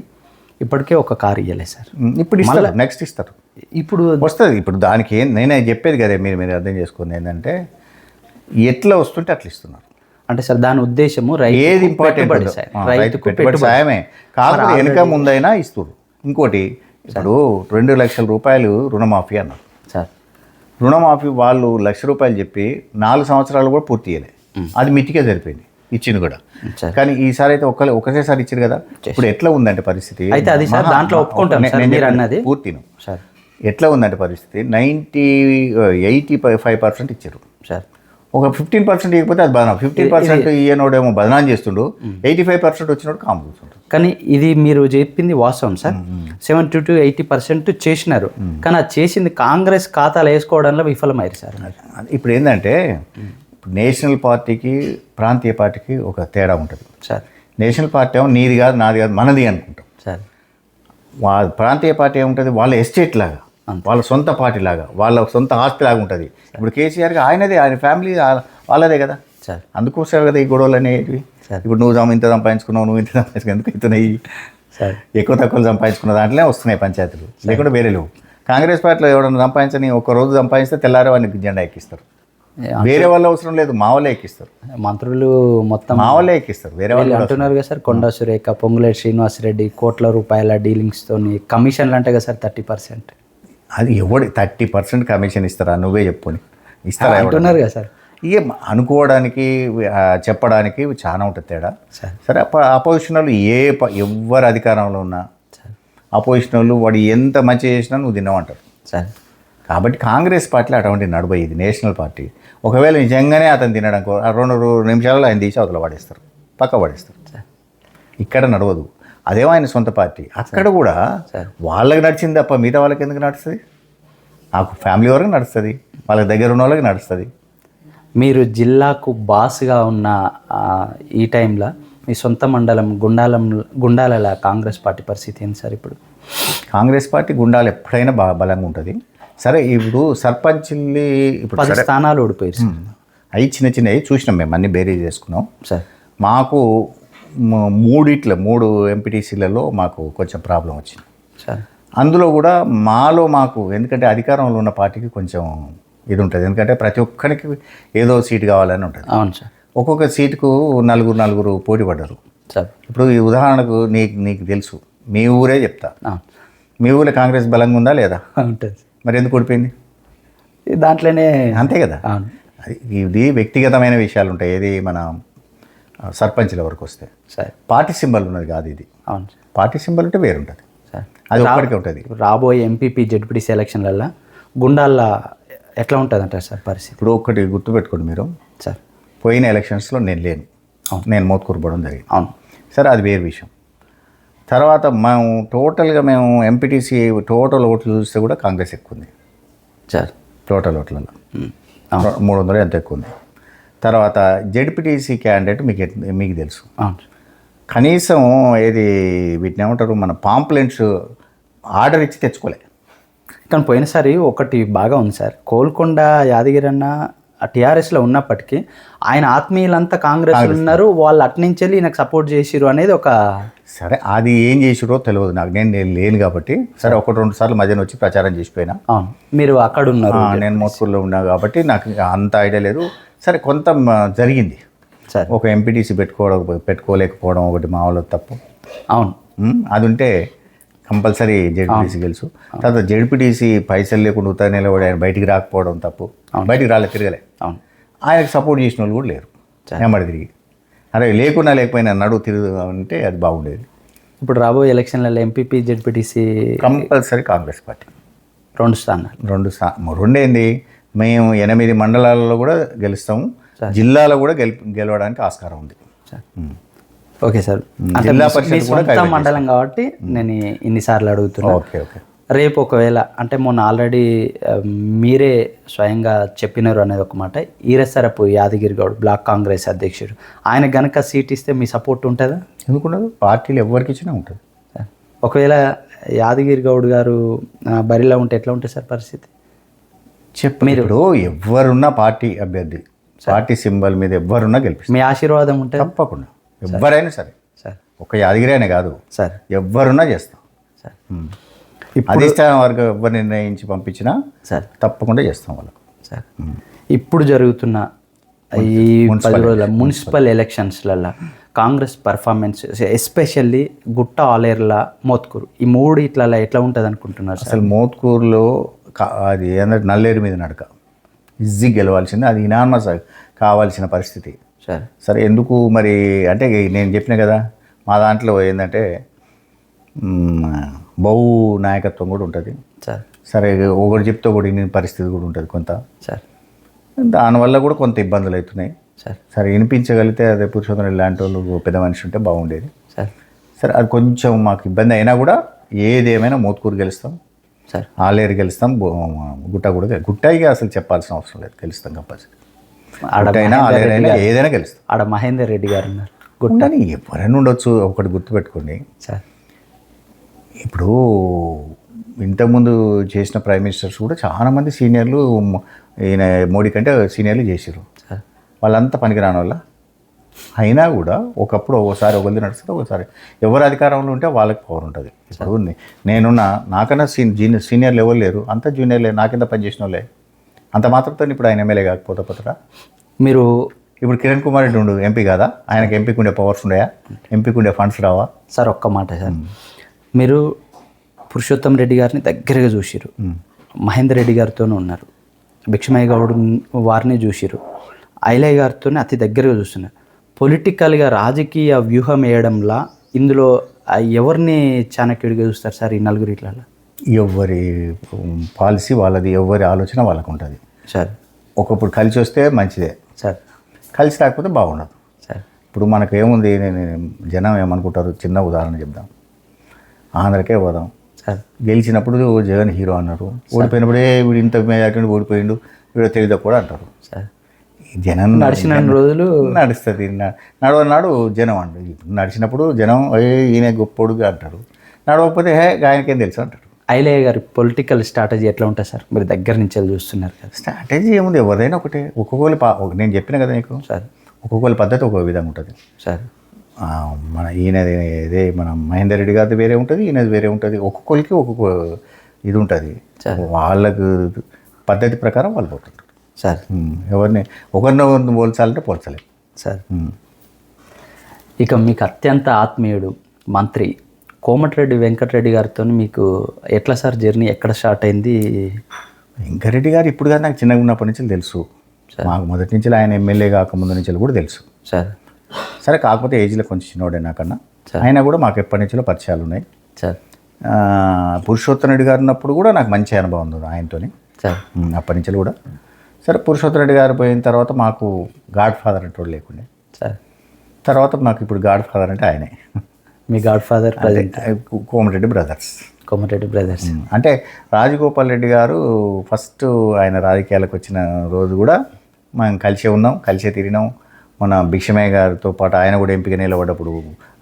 ఇప్పటికే ఒక కారు ఇవ్వలేదు సార్. ఇప్పుడు ఇస్తారు, నెక్స్ట్ ఇస్తారు, ఇప్పుడు వస్తుంది. ఇప్పుడు దానికి నేనే చెప్పేది కదా, మీరు అర్థం చేసుకుంది ఏంటంటే ఎట్లా వస్తుంటే అట్లా ఇస్తున్నారు. అంటే సార్ దాని ఉద్దేశము ఏది ఇంపార్టెంట్ రైతుకు పెట్టుబడి సాయమే కాదు, వెనుక ముందైనా ఇస్తారు. ఇంకోటి ఇప్పుడు 2 లక్షల రూపాయలు రుణమాఫీ అన్నారు సార్. రుణమాఫీ వాళ్ళు ₹1,00,000 చెప్పి 4 సంవత్సరాలు కూడా పూర్తి చేయలేదు. అది మిట్టికే సరిపోయింది ఇచ్చింది కూడా. కానీ ఈసారి అయితే ఒకసారి ఇచ్చారు కదా. ఇప్పుడు ఎట్లా ఉందంటే పరిస్థితి అయితే అది సార్ దాంట్లో ఒప్పుకుంటాను సార్ మీరు అన్నది పూర్తిను సార్. ఎట్లా ఉందంటే పరిస్థితి 85% ఇచ్చారు సార్. ఒక 15% ఇవ్వకపోతే అది బదనాం. 15% ఇయ్యనోడేమో బదనాం చేస్తుండు, 85% వచ్చినోడు కాము కూర్చుంటాడు. కానీ ఇది మీరు చెప్పింది వాస్తవం సార్. 70 to 80% చేసినారు, కానీ అది చేసింది కాంగ్రెస్ ఖాతాలు వేసుకోవడంలో విఫలమయ్యారు సార్. ఇప్పుడు ఏంటంటే నేషనల్ పార్టీకి ప్రాంతీయ పార్టీకి ఒక తేడా ఉంటుంది సార్. నేషనల్ పార్టీ ఏమో నీది కాదు నాది కాదు మనది అనుకుంటాం సార్. ప్రాంతీయ పార్టీ ఏముంటుంది, వాళ్ళ ఎస్టేట్ లాగా, వాళ్ళ సొంత పార్టీ లాగా, వాళ్ళ సొంత ఆస్తి లాగా ఉంటుంది. ఇప్పుడు కేసీఆర్కి ఆయన ఫ్యామిలీ వాళ్ళదే కదా సార్. అందుకోసం కదా ఈ గొడవలు అనేవి. ఇప్పుడు నువ్వు ఇంత సంపాదించుకున్నావు, నువ్వు ఇంత సంపాదించుకున్నావు, ఎందుకు అవుతున్నాయి సార్? ఎక్కువ తక్కువ సంపాదించుకున్న దాంట్లోనే వస్తున్నాయి పంచాయతీలు, లేకుంటే వేరే లేవు. కాంగ్రెస్ పార్టీలో ఎవరైనా సంపాదించని ఒక రోజు సంపాదిస్తే తెల్లారే వాడిని జెండా ఎక్కిస్తారు. వేరే వాళ్ళు అవసరం లేదు, మా వాళ్ళే ఎక్కిస్తారు. మంత్రులు మొత్తం మా వాళ్ళే ఎక్కిస్తారు. వేరే వాళ్ళు అంటున్నారు కదా సార్. కొండా సురేఖ, పొంగులేటి శ్రీనివాసరెడ్డి కోట్ల రూపాయల డీలింగ్స్తోని కమిషన్లు అంటే కదా సార్ 30%. అది ఎవడు 30% కమిషన్ ఇస్తారా? నువ్వే చెప్పుకొని ఇస్తారా అంటున్నారు కదా సార్. ఇక అనుకోవడానికి చెప్పడానికి చాలా ఉంటుంది తేడా. సరే, అపోజిషన్ వాళ్ళు ఎవరు అధికారంలో ఉన్నా అపోజిషన్ వాళ్ళు వాడు ఎంత మంచి చేసినా నువ్వు తిన్నావంటారు సార్. కాబట్టి కాంగ్రెస్ పార్టీలో అటువంటి నడుబై ఇది నేషనల్ పార్టీ. ఒకవేళ నిజంగానే అతను తినడం 2 నిమిషాలలో ఆయన తీసి అవతల పడేస్తారు, పక్క పడేస్తారు. ఇక్కడ నడవదు. అదేమో ఆయన సొంత పార్టీ. అక్కడ కూడా వాళ్ళకి నడిచింది తప్ప మిగతా వాళ్ళకి ఎందుకు నడుస్తుంది? నాకు ఫ్యామిలీ వరకు నడుస్తుంది, వాళ్ళకి దగ్గర ఉన్న వాళ్ళకి నడుస్తుంది. మీరు జిల్లాకు బాస్గా ఉన్న ఈ టైంలో మీ సొంత మండలం గుండాల కాంగ్రెస్ పార్టీ పరిస్థితి ఏంటి సార్? ఇప్పుడు కాంగ్రెస్ పార్టీ గుండాలు ఎప్పుడైనా బలంగా ఉంటుంది. సరే, ఇప్పుడు సర్పంచ్ని ఇప్పుడు 10 స్థానాలు ఓడిపోయారు. అవి చిన్నవి చూసినాం, మేము అన్ని బేరీజ్ చేసుకున్నాం సార్. మాకు 3 ఎంపీటీసీలలో మాకు కొంచెం ప్రాబ్లం వచ్చింది సార్. అందులో కూడా మాకు ఎందుకంటే అధికారంలో ఉన్న పార్టీకి కొంచెం ఇది ఉంటుంది, ఎందుకంటే ప్రతి ఒక్కరికి ఏదో సీటు కావాలని ఉంటుంది. అవును సార్. ఒక్కొక్క సీటుకు 4 పోటీ పడ్డారు సార్. ఇప్పుడు ఈ ఉదాహరణకు నీకు తెలుసు, మీ ఊరే చెప్తా. మీ ఊళ్ళో కాంగ్రెస్ బలంగా ఉందా లేదా? ఉంటుంది. మరి ఎందుకు ఓడిపోయింది? దాంట్లోనే అంతే కదా. ఇది వ్యక్తిగతమైన విషయాలు ఉంటాయి. ఏది మన సర్పంచ్ల వరకు వస్తే సార్ పార్టీ సింబల్ ఉన్నది కాదు ఇది. అవును, పార్టీ సింబల్ ఉంటే వేరుంటుంది సార్. అది ఒక్కడికే ఉంటుంది. రాబోయే ఎంపీపీ జెడ్పీటీసీ ఎలక్షన్లలో గుండాల ఎట్లా ఉంటుంది అంటారు సార్ పరిస్థితి? ఇప్పుడు ఒక్కటి గుర్తుపెట్టుకోండి మీరు సార్, పోయిన ఎలక్షన్స్లో నేను లేను, నేను మోత్కూరు పోవడం జరిగింది. అవును సరే, అది వేరే విషయం. తర్వాత మేము ఎంపీటీసీ టోటల్ ఓట్లు చూస్తే కూడా కాంగ్రెస్ ఎక్కువ ఉంది. సార్ టోటల్ ఓట్లలో 300 ఎంత ఎక్కువ ఉంది. తర్వాత జెడ్పీటీసీ క్యాండిడేట్ మీకు తెలుసు, అవును. కనీసం ఏది వీటిని ఏమంటారు, మన పాంప్లెంట్స్ ఆర్డర్ ఇచ్చి తెచ్చుకోలే. కానీ పోయినసారి ఒకటి బాగా ఉంది సార్, కోల్కొండ యాదగిరి అన్న టీఆర్ఎస్లో ఉన్నప్పటికీ ఆయన ఆత్మీయులంతా కాంగ్రెస్ ఉన్నారు, వాళ్ళు అట్నుంచి వెళ్ళి నాకు సపోర్ట్ చేసిరు అనేది ఒక. సరే అది ఏం చేసిరో తెలియదు నాకు, నేను లేను కాబట్టి. సరే 1-2 సార్లు మధ్యన వచ్చి ప్రచారం చేసిపోయినా. అవును, మీరు అక్కడ ఉన్నారు, నేను మోత్కూరులో ఉన్నా కాబట్టి నాకు అంత ఐడియా లేదు. సరే కొంత జరిగింది సార్. ఒక ఎంపీటీసీ పెట్టుకోలేకపోవడం ఒకటి మా వాళ్ళ తప్పు. అవును, అది ఉంటే కంపల్సరీ జెడ్పీటీసీ గెలుసు. తర్వాత జెడ్పీటీసీ పైసలు లేకుండా ఉత్తర నిలబడి ఆయన బయటికి రాకపోవడం తప్పు. బయటికి తిరగలే. అవును, ఆయనకు సపోర్ట్ చేసిన వాళ్ళు కూడా లేరు. ఏమడి తిరిగి అరే లేకపోయినా తిరుగు అంటే అది బాగుండేది. ఇప్పుడు రాబోయే ఎలక్షన్లలో MPP ZPTC compulsory Congress party 2 స్థానాలు. రెండేంది, మేము 8 మండలాలలో కూడా గెలుస్తాము, జిల్లాలో కూడా గెలవడానికి ఆస్కారం ఉంది. ఓకే సార్, అంటే జిల్లా మీ పరిషత్ కూడా సొంత మండలం కాబట్టి నేను ఇన్నిసార్లు అడుగుతున్నా. ఓకే. రేపు ఒకవేళ అంటే మొన్న ఆల్రెడీ మీరే స్వయంగా చెప్పినారు అనేది ఒక మాట, ఈరసరపు యాదగిరి గౌడ్ బ్లాక్ కాంగ్రెస్ అధ్యక్షుడు, ఆయన గనక సీట్ ఇస్తే మీ సపోర్ట్ ఉంటుందా? ఎందుకుండదు, పార్టీలు ఎవరికి ఇచ్చినా ఉంటుంది. ఒకవేళ యాదగిరి గౌడ్ గారు బరిలో ఉంటే ఎట్లా ఉంటుంది సార్ పరిస్థితి? మీరు ఇప్పుడు ఎవరున్నా పార్టీ అభ్యర్థి, పార్టీ సింబల్ మీద ఎవరున్నా గెలిపిస్తారు. మీ ఆశీర్వాదం ఉంటుంది తప్పకుండా, ఎవరైనా సరే సార్. ఒక యాదగిరి అనే కాదు సార్, ఎవరున్నా చేస్తాం సార్. అధిష్టానం వరకు ఎవరు నిర్ణయించి పంపించినా సార్ తప్పకుండా చేస్తాం వాళ్ళకు. సార్, ఇప్పుడు జరుగుతున్న ఈ 10 రోజుల మున్సిపల్ ఎలక్షన్స్లలో కాంగ్రెస్ పర్ఫార్మెన్స్ ఎస్పెషల్లీ గుట్ట, ఆలేర్ల, మోత్కూరు, ఈ 3 ఇట్లా ఎట్లా ఉంటుంది అనుకుంటున్నారు? అసలు మోత్కూరులో అది ఏంటంటే నల్లేరు మీద నడక, ఈజీ గెలవాల్సింది, అది ఇనామస్ కావాల్సిన పరిస్థితి. సరే ఎందుకు మరి అంటే నేను చెప్పిన కదా, మా దాంట్లో ఏంటంటే బహు నాయకత్వం కూడా ఉంటుంది. సరే ఒకటి చెప్తే ఒకటి వినే పరిస్థితి కూడా ఉంటుంది కొంత. దానివల్ల కూడా కొంత ఇబ్బందులు అవుతున్నాయి. సరే వినిపించగలిగితే అదే పురుషోత్తమ లాంటి వాళ్ళు పెద్ద మనిషి ఉంటే బాగుండేది. సరే అది కొంచెం మాకు ఇబ్బంది అయినా కూడా ఏదేమైనా మోత్కూరు గెలుస్తాం, ఆలేరు గెలుస్తాం, గుట్ట కూడా. గుట్ట ఇక అసలు చెప్పాల్సిన అవసరం లేదు, గెలుస్తాం కంపల్సరీ. ఏదైనా గెలుస్తాం. ఆడ మహేందర్ రెడ్డి గారు ఉన్నారు, గుట్టని ఎవరైనా ఉండొచ్చు. ఒకటి గుర్తుపెట్టుకోండి సార్, ఇప్పుడు ఇంతకుముందు చేసిన ప్రైమ్ మినిస్టర్స్ కూడా చాలామంది సీనియర్లు ఈయన మోడీ కంటే సీనియర్లు చేసారు. వాళ్ళంతా పనికిరాని వల్ల అయినా కూడా ఒకప్పుడు ఒకసారి ఒకరిది నడుస్తుంది, ఒకసారి ఎవరు అధికారంలో ఉంటే వాళ్ళకి పవర్ ఉంటుంది. ఇప్పుడు నేనున్న నాకన్నా సీనియర్లు ఎవరు లేరు, అంతా జూనియర్లే, నా కింద పనిచేసిన వాళ్ళే. అంత మాత్రంతో ఇప్పుడు ఆయన ఎమ్మెల్యే కాకపోతే మీరు ఇప్పుడు కిరణ్ కుమార్ రెడ్డి ఉండు ఎంపీ కాదా, ఆయనకి ఎంపీకి ఉండే పవర్స్ ఉన్నాయా, ఎంపీకి ఉండే ఫండ్స్ రావా? సార్ ఒక్క మాట సార్, మీరు పురుషోత్తం రెడ్డి గారిని దగ్గరగా చూసిరు, మహేందర్ రెడ్డి గారితోనే ఉన్నారు, భిక్షమయ్య గౌడ్ వారిని చూసిరు, ఐలయ్య గారితో అతి దగ్గరగా చూస్తున్నారు. పొలిటికల్గా రాజకీయ వ్యూహం వేయడంలా ఇందులో ఎవరిని చాణక్యుడిగా చూస్తారు సార్ ఈ 4 ఇట్లలో? ఎవరి పాలసీ వాళ్ళది, ఎవరి ఆలోచన వాళ్ళకు ఉంటుంది సార్. ఒకప్పుడు కలిసి వస్తే మంచిదే సార్, కలిసి రాకపోతే బాగుండదు సార్. ఇప్పుడు మనకు ఏముంది, జనం ఏమనుకుంటారు, చిన్న ఉదాహరణ చెప్దాం. ఆంధ్రకే పోదాం సార్, గెలిచినప్పుడు జగన్ హీరో అన్నారు, ఓడిపోయినప్పుడే వీడు ఇంత మేజార్టీ ఓడిపోయిండు, వీడు తెలియదు కూడా అంటారు. సార్, జనం నడిచిన రోజులు నడుస్తుంది, నడవనాడు జనం అంటారు. నడిచినప్పుడు జనం ఈయన గొప్పోడుగా అంటారు, నడవకపోతే ఆయనకేం తెలుసు అంటారు. ఐలయ్య గారి పొలిటికల్ స్ట్రాటజీ ఎట్లా ఉంటుంది సార్? మీరు దగ్గర నుంచి చూస్తున్నారు కదా. స్ట్రాటజీ ఏముంది, ఎవరైనా ఒకటే. నేను చెప్పిన కదా నీకు సార్, ఒక్కొక్కరి పద్ధతి ఒక్కొక్క విధంగా ఉంటుంది సార్. మన ఈయనది ఇదే మన మహేందర్ రెడ్డి గారిది వేరే ఉంటుంది, ఈయనది వేరే ఉంటుంది. ఒక్కొక్కరికి ఒక్కొక్క ఇది ఉంటుంది, వాళ్ళకు పద్ధతి ప్రకారం వాళ్ళు పోతుంటారు సార్. ఎవరిని ఒకరిని పోల్చాలంటే పోల్చలేదు సార్. ఇక మీకు అత్యంత ఆత్మీయుడు మంత్రి కోమటిరెడ్డి వెంకటరెడ్డి గారితో మీకు ఎట్లా సార్ జర్నీ, ఎక్కడ స్టార్ట్ అయింది? వెంకటరెడ్డి గారు ఇప్పుడు కానీ నాకు చిన్నగా ఉన్నప్పటి నుంచి తెలుసు, మాకు మొదటి నుంచి ఆయన ఎమ్మెల్యే కాకముందు నుంచి కూడా తెలుసు సార్. సరే కాకపోతే ఏజ్లో కొంచెం చిన్నవాడే నాకన్నా, ఆయన కూడా మాకు ఎప్పటి నుంచో పరిచయాలు ఉన్నాయి సార్. పురుషోత్తమ రెడ్డి గారు ఉన్నప్పుడు కూడా నాకు మంచి అనుభవం ఉంది ఆయనతోని సార్, అప్పటి నుంచి కూడా. సరే పురుషోత్తమ రెడ్డి గారు పోయిన తర్వాత మాకు గాడ్ ఫాదర్ అంటే లేకుండే సార్. తర్వాత మాకు ఇప్పుడు గాడ్ ఫాదర్ అంటే ఆయనే మీ godfather present Komatireddy brothers. Komatireddy brothers. అంటే రాజగోపాల్ రెడ్డి గారు ఫస్ట్ ఆయన రాజకీయాలకు వచ్చిన రోజు కూడా మనం కలిసే ఉన్నాం, కలిసే తిరిగినాం. మన భిక్షమయ్య గారితో పాటు ఆయన కూడా ఎంపిక నిలబడ్డప్పుడు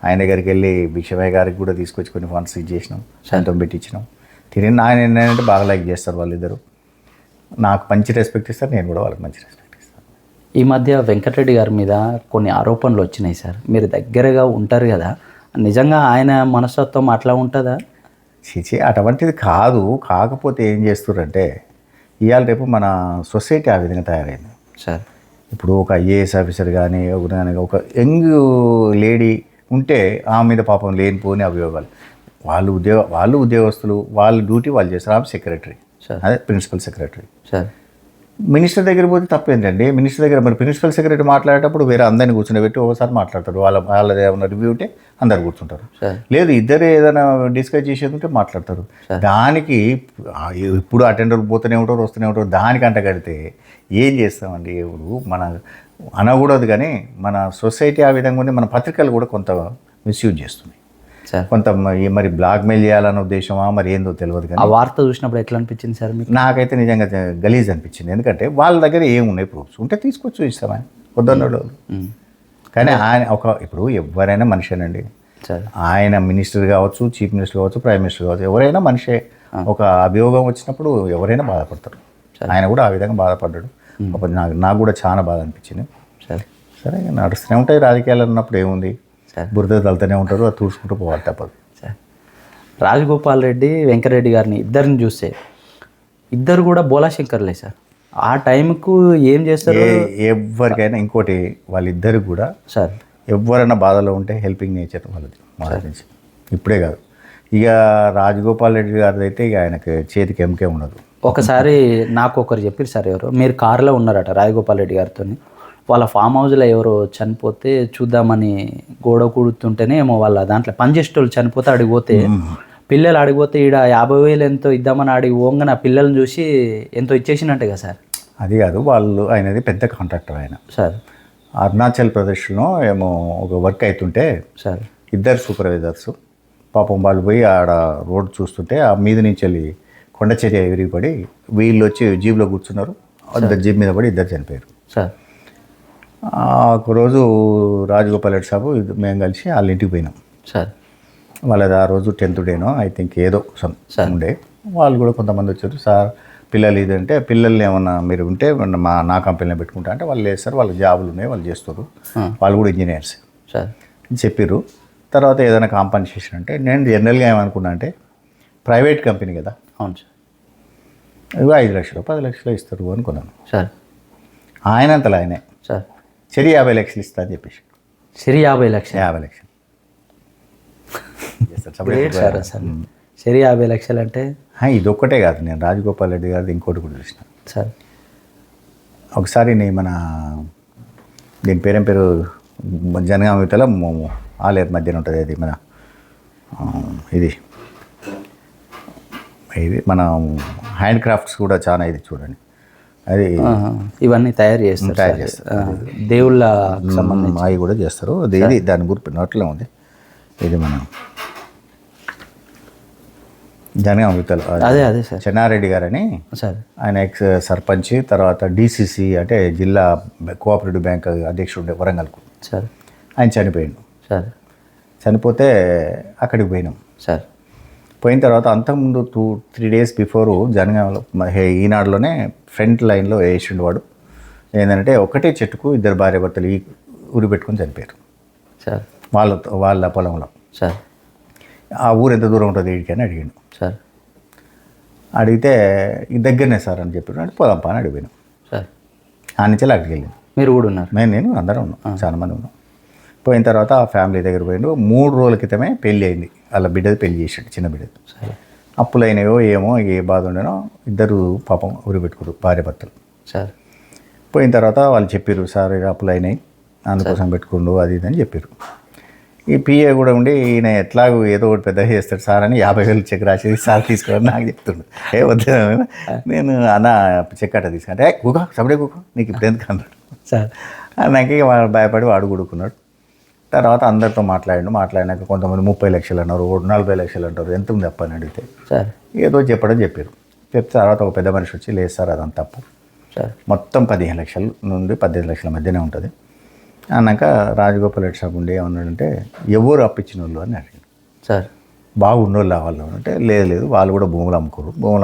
ఆయన దగ్గరికి వెళ్ళి భిక్షమయ్య గారికి కూడా తీసుకొచ్చి కొన్ని ఫండ్స్ ఇచ్చేసినాం, సొంతం పెట్టించినాం. తిరిగి ఆయన ఏంటంటే బాగా లైక్ చేస్తారు వాళ్ళిద్దరు. నాకు మంచి రెస్పెక్ట్ ఇస్తారు, నేను కూడా వాళ్ళకి మంచి రెస్పెక్ట్ ఇస్తాను. ఈ మధ్య వెంకటరెడ్డి గారి మీద కొన్ని ఆరోపణలు వచ్చినాయి సార్. మీరు దగ్గరగా ఉంటారు కదా, నిజంగా ఆయన మనస్తత్వం అట్లా ఉంటుందా? చిచి అటువంటిది కాదు. కాకపోతే ఏం చేస్తున్నారంటే ఇవాళ రేపు మన సొసైటీ ఆ విధంగా తయారైంది సార్. ఇప్పుడు ఒక ఐఏఎస్ ఆఫీసర్ కానీ ఒక యంగ్ లేడీ ఉంటే ఆమె మీద పాపం లేనిపోని అభియోగాలు. వాళ్ళు ఉద్యోగస్తులు, వాళ్ళ డ్యూటీ వాళ్ళు చేస్తారు. ఆమె సెక్రటరీ, అదే ప్రిన్సిపల్ సెక్రటరీ. సార్ మినిస్టర్ దగ్గర పోతే తప్పేంటండి? మినిస్టర్ దగ్గర మరి ప్రిన్సిపల్ సెక్రటరీ మాట్లాడేటప్పుడు వేరే అందరిని కూర్చోబెట్టి ఒకసారి మాట్లాడతారు. వాళ్ళది ఏమైనా రివ్యూ ఉంటే అందరు కూర్చుంటారు. లేదు ఇద్దరు ఏదైనా డిస్కస్ చేసేది ఉంటే మాట్లాడతారు. దానికి ఇప్పుడు అటెండర్ పోతూనే ఉంటారు, వస్తూనే ఉంటారు. దానికంట కడితే ఏం చేస్తామండి? ఇప్పుడు మన అనకూడదు కానీ మన సొసైటీ ఆ విధంగా ఉంది. మన పత్రికలు కూడా కొంత మిస్యూజ్ చేస్తున్నాయి. కొంత మరి బ్లాక్మెయిల్ చేయాలన్న ఉద్దేశమా మరి ఏందో తెలియదు. కానీ ఆ వార్త చూసినప్పుడు ఎట్లా అనిపించింది సార్ మీకు? నాకైతే నిజంగా గలీజ్ అనిపించింది. ఎందుకంటే వాళ్ళ దగ్గర ఏమున్నాయి ప్రూఫ్స్ ఉంటే తీసుకొచ్చి ఇస్తామని వద్దన్నాడు. కానీ ఆయన ఇప్పుడు ఎవరైనా మనిషేనండి. ఆయన మినిస్టర్ కావచ్చు, చీఫ్ మినిస్టర్ కావచ్చు, ప్రైమ్ మినిస్టర్ కావచ్చు, ఎవరైనా మనిషే. ఒక అభియోగం వచ్చినప్పుడు ఎవరైనా బాధపడతారు. ఆయన కూడా ఆ విధంగా బాధపడ్డాడు. నాకు కూడా చాలా బాధ అనిపించింది. సరే నడుస్తూనే ఉంటాయి రాజకీయాలు అన్నప్పుడు ఏముంది, బురద తలుతూనే ఉంటారు, అది చూసుకుంటూ పోవాలి తప్పదు. రాజగోపాల్ రెడ్డి వెంకరెడ్డి గారిని ఇద్దరిని చూస్తే ఇద్దరు కూడా బోలాశంకర్లే సార్. ఆ టైంకు ఏం చేస్తారు ఎవరికైనా. ఇంకోటి వాళ్ళిద్దరు కూడా సార్ ఎవరైనా బాధలో ఉంటే హెల్పింగ్ నేచర్ వాళ్ళది మొదటి నుంచి. ఇప్పుడే కాదు, ఇక రాజగోపాల్ రెడ్డి గారిది అయితే ఇక ఆయనకి చేతికి ఎంకే ఉండదు. ఒకసారి నాకు ఒకరు చెప్పారు సార్, ఎవరు మీరు కారులో ఉన్నారట రాజగోపాల్ రెడ్డి గారితో, వాళ్ళ ఫామ్ హౌస్లో ఎవరో చనిపోతే చూద్దామని గోడ కూడుతుంటేనే ఏమో వాళ్ళ దాంట్లో పనిచేసేటోళ్ళు చనిపోతే అడిగిపోతే పిల్లలు అడిగిపోతే ఈడ 50,000 ఎంతో ఇద్దామని అడిగి పోగా ఆ పిల్లల్ని చూసి ఎంతో ఇచ్చేసినట్టే కదా సార్. అది కాదు, ఆయనది పెద్ద కాంట్రాక్టర్ ఆయన సార్. అరుణాచల్ ప్రదేశ్లో ఏమో ఒక వర్క్ అవుతుంటే సార్ ఇద్దరు సూపర్వైజర్స్ పాపం వాళ్ళు పోయి ఆడ రోడ్ చూస్తుంటే ఆ మీద నుంచి వెళ్ళి కొండ చర్య విరిగిపడి వీళ్ళు వచ్చి జీబ్లో కూర్చున్నారు. ఇద్దరు జీబ్ మీద పడి ఇద్దరు చనిపోయారు సార్. ఒకరోజు రాజగోపాల్ రెడ్డి సాబు మేము కలిసి వాళ్ళ ఇంటికి పోయినాం సార్. వాళ్ళది ఆ రోజు 10th డేనో ఐ థింక్ ఏదో ఉండే. వాళ్ళు కూడా కొంతమంది వచ్చారు. సార్ పిల్లలు ఇదంటే పిల్లల్ని ఏమన్నా మీరు ఉంటే నా కంపెనీలో పెట్టుకుంటా అంటే వాళ్ళు లేదు సార్, వాళ్ళకి జాబులు ఉన్నాయి, వాళ్ళు చేస్తారు, వాళ్ళు కూడా ఇంజనీర్స్ సార్ చెప్పారు. తర్వాత ఏదైనా కాంపన్సేషన్ అంటే నేను జనరల్గా ఏమనుకున్నా అంటే ప్రైవేట్ కంపెనీ కదా, అవును సార్, ఇవి 5 లక్షలు 10 లక్షలు ఇస్తారు అనుకున్నాను సార్. అంతలో ఆయనే సార్ సరి 50 లక్షలు ఇస్తా అని చెప్పేసి. సరి 50 లక్షలు 50 లక్షలు సార్. అసలు సరి 50 లక్షలు అంటే ఇదొక్కటే కాదు, నేను రాజగోపాల్ రెడ్డి గారిది ఇంకోటి కూడా చూసిన సార్. ఒకసారి మన దీని పేరు జనగామ యువతల ఆలేరు మధ్యన ఉంటుంది. అది మన ఇది మన హ్యాండ్ క్రాఫ్ట్స్ కూడా చాలా ఇది చూడండి, అది ఇవన్నీ తయారు చేస్తారు దేవుళ్ళ సంబంధించి అవి కూడా చేస్తారు. అది దాని గుర్తు నోట్లో ఉంది. ఇది మన జనగామ యువతల అదే సార్ చెన్నారెడ్డి గారని సార్, ఆయన ఎక్స్ సర్పంచ్, తర్వాత డిసిసి అంటే జిల్లా కోఆపరేటివ్ బ్యాంక్ అధ్యక్షుడు వరంగల్కు సార్. ఆయన చనిపోయాడు సార్. చనిపోతే అక్కడికి పోయినాం సార్. పోయిన తర్వాత అంతకుముందు 2-3 డేస్ బిఫోరు జనగామలో ఈనాడులోనే ఫ్రంట్ లైన్లో వేసిండు వాడు. ఏంటంటే ఒకటే చెట్టుకు ఇద్దరు భార్య భర్తలు ఉరి పెట్టుకొని చనిపోయారు సార్. వాళ్ళ పొలంలో సార్. ఆ ఊరు ఎంత దూరం ఉంటుంది వీడికి అని అడిగాను సార్. అడిగితే దగ్గరనే సార్ అని చెప్పారు. అంటే పోదాంపా అని అడిగిపోయాను సార్. ఆ నుంచి అక్కడికి వెళ్ళాను. మీరు కూడా ఉన్నారు? నేను అందరం ఉన్నాం, చాలా మంది ఉన్నాం. పోయిన తర్వాత ఆ ఫ్యామిలీ దగ్గర పోయిండు. 3 రోజుల క్రితమే పెళ్ళి అయింది. వాళ్ళ బిడ్డది పెళ్లి చేసాడు, చిన్న బిడ్డది. అప్పులైనవో ఏమో ఏ బాధ ఉండేనో ఇద్దరు పాపం ఉరి పెట్టుకోరు భార్య భర్తలు సార్. పోయిన తర్వాత వాళ్ళు చెప్పారు, సార్ అప్పులు అయినాయి అందుకోసం పెట్టుకుండు అది ఇది అని చెప్పారు. ఈ పిఏ కూడా ఉండి ఈయన ఎట్లాగో ఏదో ఒకటి పెద్ద చేస్తాడు సార్ అని 50,000 చెక్ రాసేది సార్ తీసుకోవాలని నాకు చెప్తుండు. వద్దు నేను అన్న చెక్ అట్ట తీసుకుంటే కూకో సపడే కూకో నీకు ఇప్పుడు ఎందుకు అన్నాడు సార్. నాకు వాడు భయపడి వాడు కూడుకున్నాడు. తర్వాత అందరితో మాట్లాడినాక కొంతమంది 30 లక్షలు అన్నారు, 40 లక్షలు అంటారు, ఎంత ఉంది అప్ప అని అడిగితే సార్ ఏదో చెప్పారు. చెప్తే తర్వాత ఒక పెద్ద మనిషి వచ్చి, లేదు సార్ అదంతా తప్పు, సార్ మొత్తం 15 లక్షల నుండి 18 లక్షల మధ్యనే ఉంటుంది అన్నాక రాజగోపాల్ రెడ్డి సాబ్ ఉండి ఏమన్నాడంటే, ఎవరు అప్పించిన వాళ్ళు అని అడిగాడు. సార్ బాగున్నోళ్ళు వాళ్ళు అంటే, లేదు వాళ్ళు కూడా భూములు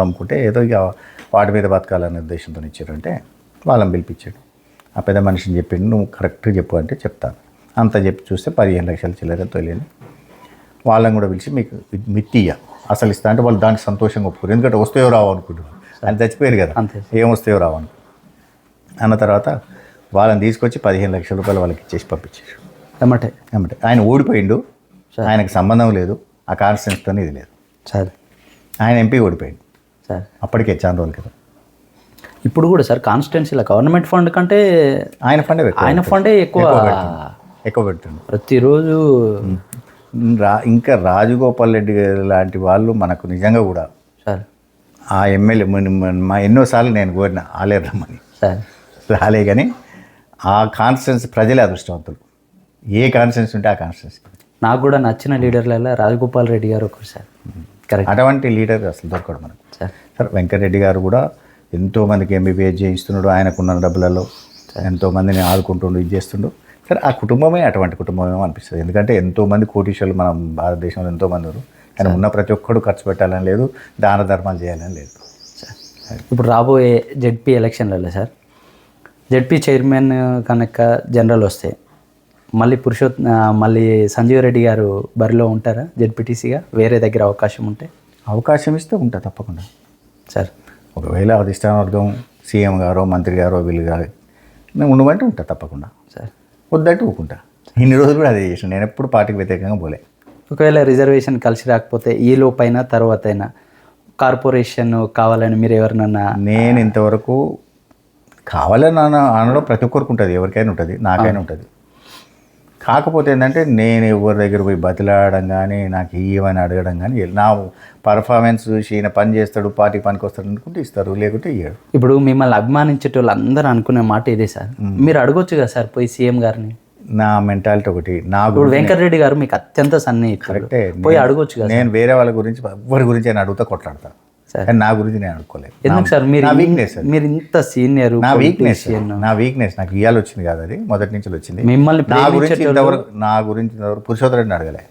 అమ్ముకుంటే ఏదో ఇక వాటి మీద బతకాలనే ఉద్దేశంతో ఇచ్చారంటే వాళ్ళని పిలిపించాడు. ఆ పెద్ద మనిషిని చెప్పిండు, నువ్వు కరెక్ట్గా చెప్పు అంటే చెప్తాను. అంత చెప్పి చూస్తే 15 లక్షల చిల్లర తొలిని వాళ్ళని కూడా పిలిచి మీకు మిత్తియ్య అసలు ఇస్తా అంటే వాళ్ళు దానికి సంతోషంగా ఒప్పుకోరు. ఎందుకంటే వస్తాయో రావు అనుకుంటున్నారు, ఆయన చచ్చిపోయారు కదా, ఏం వస్తాయో రావు అన్న తర్వాత వాళ్ళని తీసుకొచ్చి 15 లక్షల రూపాయలు వాళ్ళకి ఇచ్చేసి పంపించారు. ఏమంటే ఆయన ఓడిపోయిండు, ఆయనకు సంబంధం లేదు, ఆ కాన్స్టిట్యూన్సీతో ఇది లేదు సార్. ఆయన ఎంపీ ఓడిపోయిండు సార్ అప్పటికే చాలా రోజుల క్రితం. ఇప్పుడు కూడా సార్ కాన్స్టిట్యున్సీలో గవర్నమెంట్ ఫండ్ కంటే ఆయన ఫండే ఎక్కువ పెడుతుంది ప్రతిరోజు. ఇంకా రాజగోపాల్ రెడ్డి లాంటి వాళ్ళు మనకు నిజంగా కూడా సార్ ఆ ఎమ్మెల్యే మా ఎన్నోసార్లు నేను కోరిన ఆలే రమ్మని, సార్ రాలే. కానీ ఆ కాన్స్టిట్యున్సీ ప్రజలే అదృష్టవంతులు, ఏ కాన్స్టిట్యున్సీ ఉంటే ఆ కాన్స్టిట్యున్సీ. నాకు కూడా నచ్చిన లీడర్లలో రాజగోపాల్ రెడ్డి గారు ఒకరు సార్. కరెక్ట్, అటువంటి లీడర్ అసలు దొరకడు మనకు సార్. సార్ వెంకటరెడ్డి గారు కూడా ఎంతోమందికి ఎంబీబీఎస్ చేయిస్తున్నాడు, ఆయనకున్న డబ్బులలో ఎంతోమందిని ఆదుకుంటుండు, ఇది చేస్తుండు. సరే ఆ కుటుంబమే అటువంటి కుటుంబమే అనిపిస్తుంది. ఎందుకంటే ఎంతోమంది కోటీశ్వరులు మనం భారతదేశంలో ఎంతోమంది ఉన్నారు, కానీ ఉన్న ప్రతి ఒక్కడు ఖర్చు పెట్టాలని లేదు, దాన ధర్మాలు చేయాలని లేదు సార్. ఇప్పుడు రాబోయే జెడ్పీ ఎలక్షన్లలో సార్, జెడ్పీ చైర్మన్ కనుక జనరల్ వస్తే మళ్ళీ సంజీవ్ రెడ్డి గారు బరిలో ఉంటారా జెడ్పీటీసీగా? వేరే దగ్గర అవకాశం ఉంటే అవకాశం ఇస్తే ఉంటా తప్పకుండా సార్. ఒకవేళ అధిష్టాన వర్గం సీఎం గారో మంత్రి గారో వీళ్ళు గారు నేను ఉండమంటే ఉంటా తప్పకుండా సార్, వద్దంటే ఊకుంటా. ఇన్ని రోజులు కూడా అదే చేసిన, నేను ఎప్పుడు పార్టీకి వ్యతిరేకంగా పోలే. ఒకవేళ రిజర్వేషన్ కలిసి రాకపోతే ఈ లోపైనా తర్వాత అయినా కార్పొరేషన్ కావాలని మీరు ఎవరినన్నా? నేను ఇంతవరకు కావాలని అనడం ప్రతి ఒక్కరికి ఉంటుంది, ఎవరికైనా ఉంటుంది, నాకైనా ఉంటుంది. కాకపోతే ఏంటంటే నేను ఎవరి దగ్గర పోయి బతిలాడడం కానీ, నాకు ఇవ్వని అడగడం కానీ, నా పర్ఫార్మెన్స్ చూసి ఈయన పని చేస్తాడు, పార్టీకి పనికి వస్తాడు అనుకుంటే ఇస్తారు, లేకుంటే ఇయ్యాడు. ఇప్పుడు మిమ్మల్ని అభిమానించేట వాళ్ళు అందరూ అనుకునే మాట ఇదే సార్, మీరు అడగొచ్చు కదా సార్ పోయి సీఎం గారిని. నా మెంటాలిటీ ఒకటి. నాకు వెంకటరెడ్డి గారు మీకు అత్యంత కరెక్టే, పోయి అడగొచ్చు కదా. నేను వేరే వాళ్ళ గురించి ఎవరి గురించి ఆయన అడుగుతా కొట్లాడతా, కానీ నా గురించి నేను అనుకోలేదు. ఎందుకు సార్? మీరు నా వీక్నెస్, మీరు ఇంత సీనియర్, నా వీక్నెస్ నాకు ఇవాళ వచ్చింది కాదు, అది మొదటి నుంచి వచ్చింది. మిమ్మల్ని నా గురించి ఇంతవరకు పురుషోత్తమ రెడ్డిని అడగలే.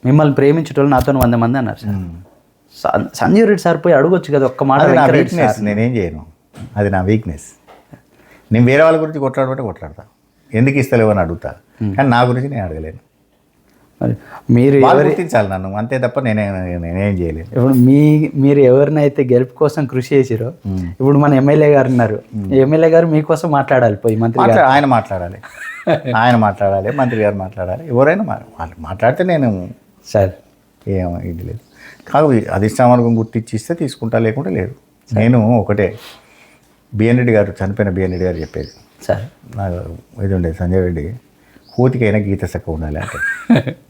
మిమ్మల్ని ప్రేమించేటోళ్ళు నాతో 100 మంది అన్నారు సార్. సంజీవ్ రెడ్డి సార్ పోయి అడగొచ్చు కదా ఒక్క మాట. నా వీక్నెస్, నేనేం చేయను, అది నా వీక్నెస్. నేను వేరే వాళ్ళ గురించి కొట్లాడతా, ఎందుకు ఇస్తలేవు అని అడుగుతా, కానీ నా గురించి నేను అడగలేను. మీరు గుర్తించాలి నన్ను, అంతే తప్ప నేనేం చేయలేదు. ఇప్పుడు మీరు ఎవరినైతే గెలుపు కోసం కృషి చేసిరో, ఇప్పుడు మన ఎమ్మెల్యే గారు ఉన్నారు, ఎమ్మెల్యే గారు మీకోసం మాట్లాడాలి, పోయి మంత్రి ఆయన మాట్లాడాలి, మంత్రి గారు మాట్లాడాలి, ఎవరైనా వాళ్ళు మాట్లాడితే నేను సార్ ఏమో ఇది లేదు. కాదు అధిష్టాన వర్గం గుర్తిచ్చిస్తే తీసుకుంటా, లేకుంటే లేదు. నేను ఒకటే, బిఎన్ రెడ్డి గారు, చనిపోయిన బిఎన్ రెడ్డి గారు చెప్పేది సార్, నాకు ఇది ఉండేది, సంజయ్ రెడ్డి కోతికైనా గీత చక్క ఉండాలి అంటే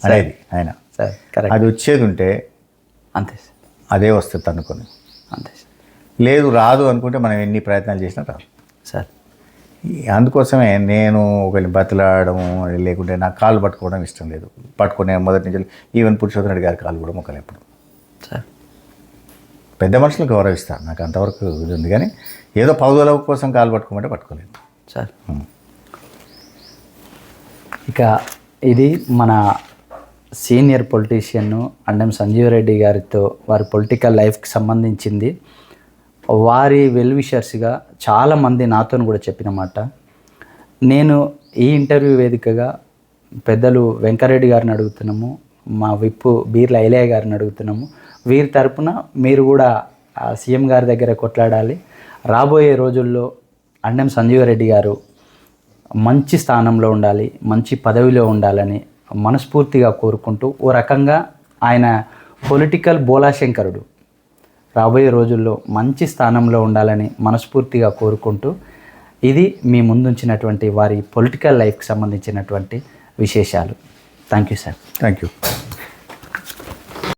అనేది ఆయన. అది వచ్చేది ఉంటే అంతే, అదే వస్తుంది అనుకుని, అంతే. లేదు రాదు అనుకుంటే మనం ఎన్ని ప్రయత్నాలు చేసినా రాదు సార్. అందుకోసమే నేను ఒకరిని బతలాడడం, లేకుంటే నాకు కాళ్ళు పట్టుకోవడం ఇష్టం లేదు. పట్టుకునే మొదటి నుంచి ఈవెన్ పురుషోత్తమ రెడ్డి గారి కాళ్ళు కూడా మొక్కలు ఎప్పుడు సార్. పెద్ద మనుషులు గౌరవిస్తాను, నాకు అంతవరకు ఇది ఉంది. కానీ ఏదో పౌదోల కోసం కాలు పట్టుకోమంటే పట్టుకోలేదు సార్. ఇక ఇది మన సీనియర్ పొలిటీషియన్ అండం సంజీవ్ రెడ్డి గారితో వారి పొలిటికల్ లైఫ్కి సంబంధించింది. వారి వెల్ విషర్స్గా చాలామంది నాతో కూడా చెప్పిన మాట. నేను ఈ ఇంటర్వ్యూ వేదికగా పెద్దలు వెంకరెడ్డి గారిని అడుగుతున్నాము, మా విప్పు బీర్ల ఐలయ్య గారిని అడుగుతున్నాము. వీరి తరపున మీరు కూడా సీఎం గారి దగ్గర కొట్లాడాలి. రాబోయే రోజుల్లో అండం సంజీవ్ రెడ్డి గారు మంచి స్థానంలో ఉండాలి, మంచి పదవిలో ఉండాలని మనస్ఫూర్తిగా కోరుకుంటూ, ఓ రకంగా ఆయన పొలిటికల్ బోలాశంకరుడు రాబోయే రోజుల్లో మంచి స్థానంలో ఉండాలని మనస్ఫూర్తిగా కోరుకుంటూ, ఇది మీ ముందుంచినటువంటి వారి పొలిటికల్ లైఫ్కి సంబంధించినటువంటి విశేషాలు. Thank you sir. Thank you.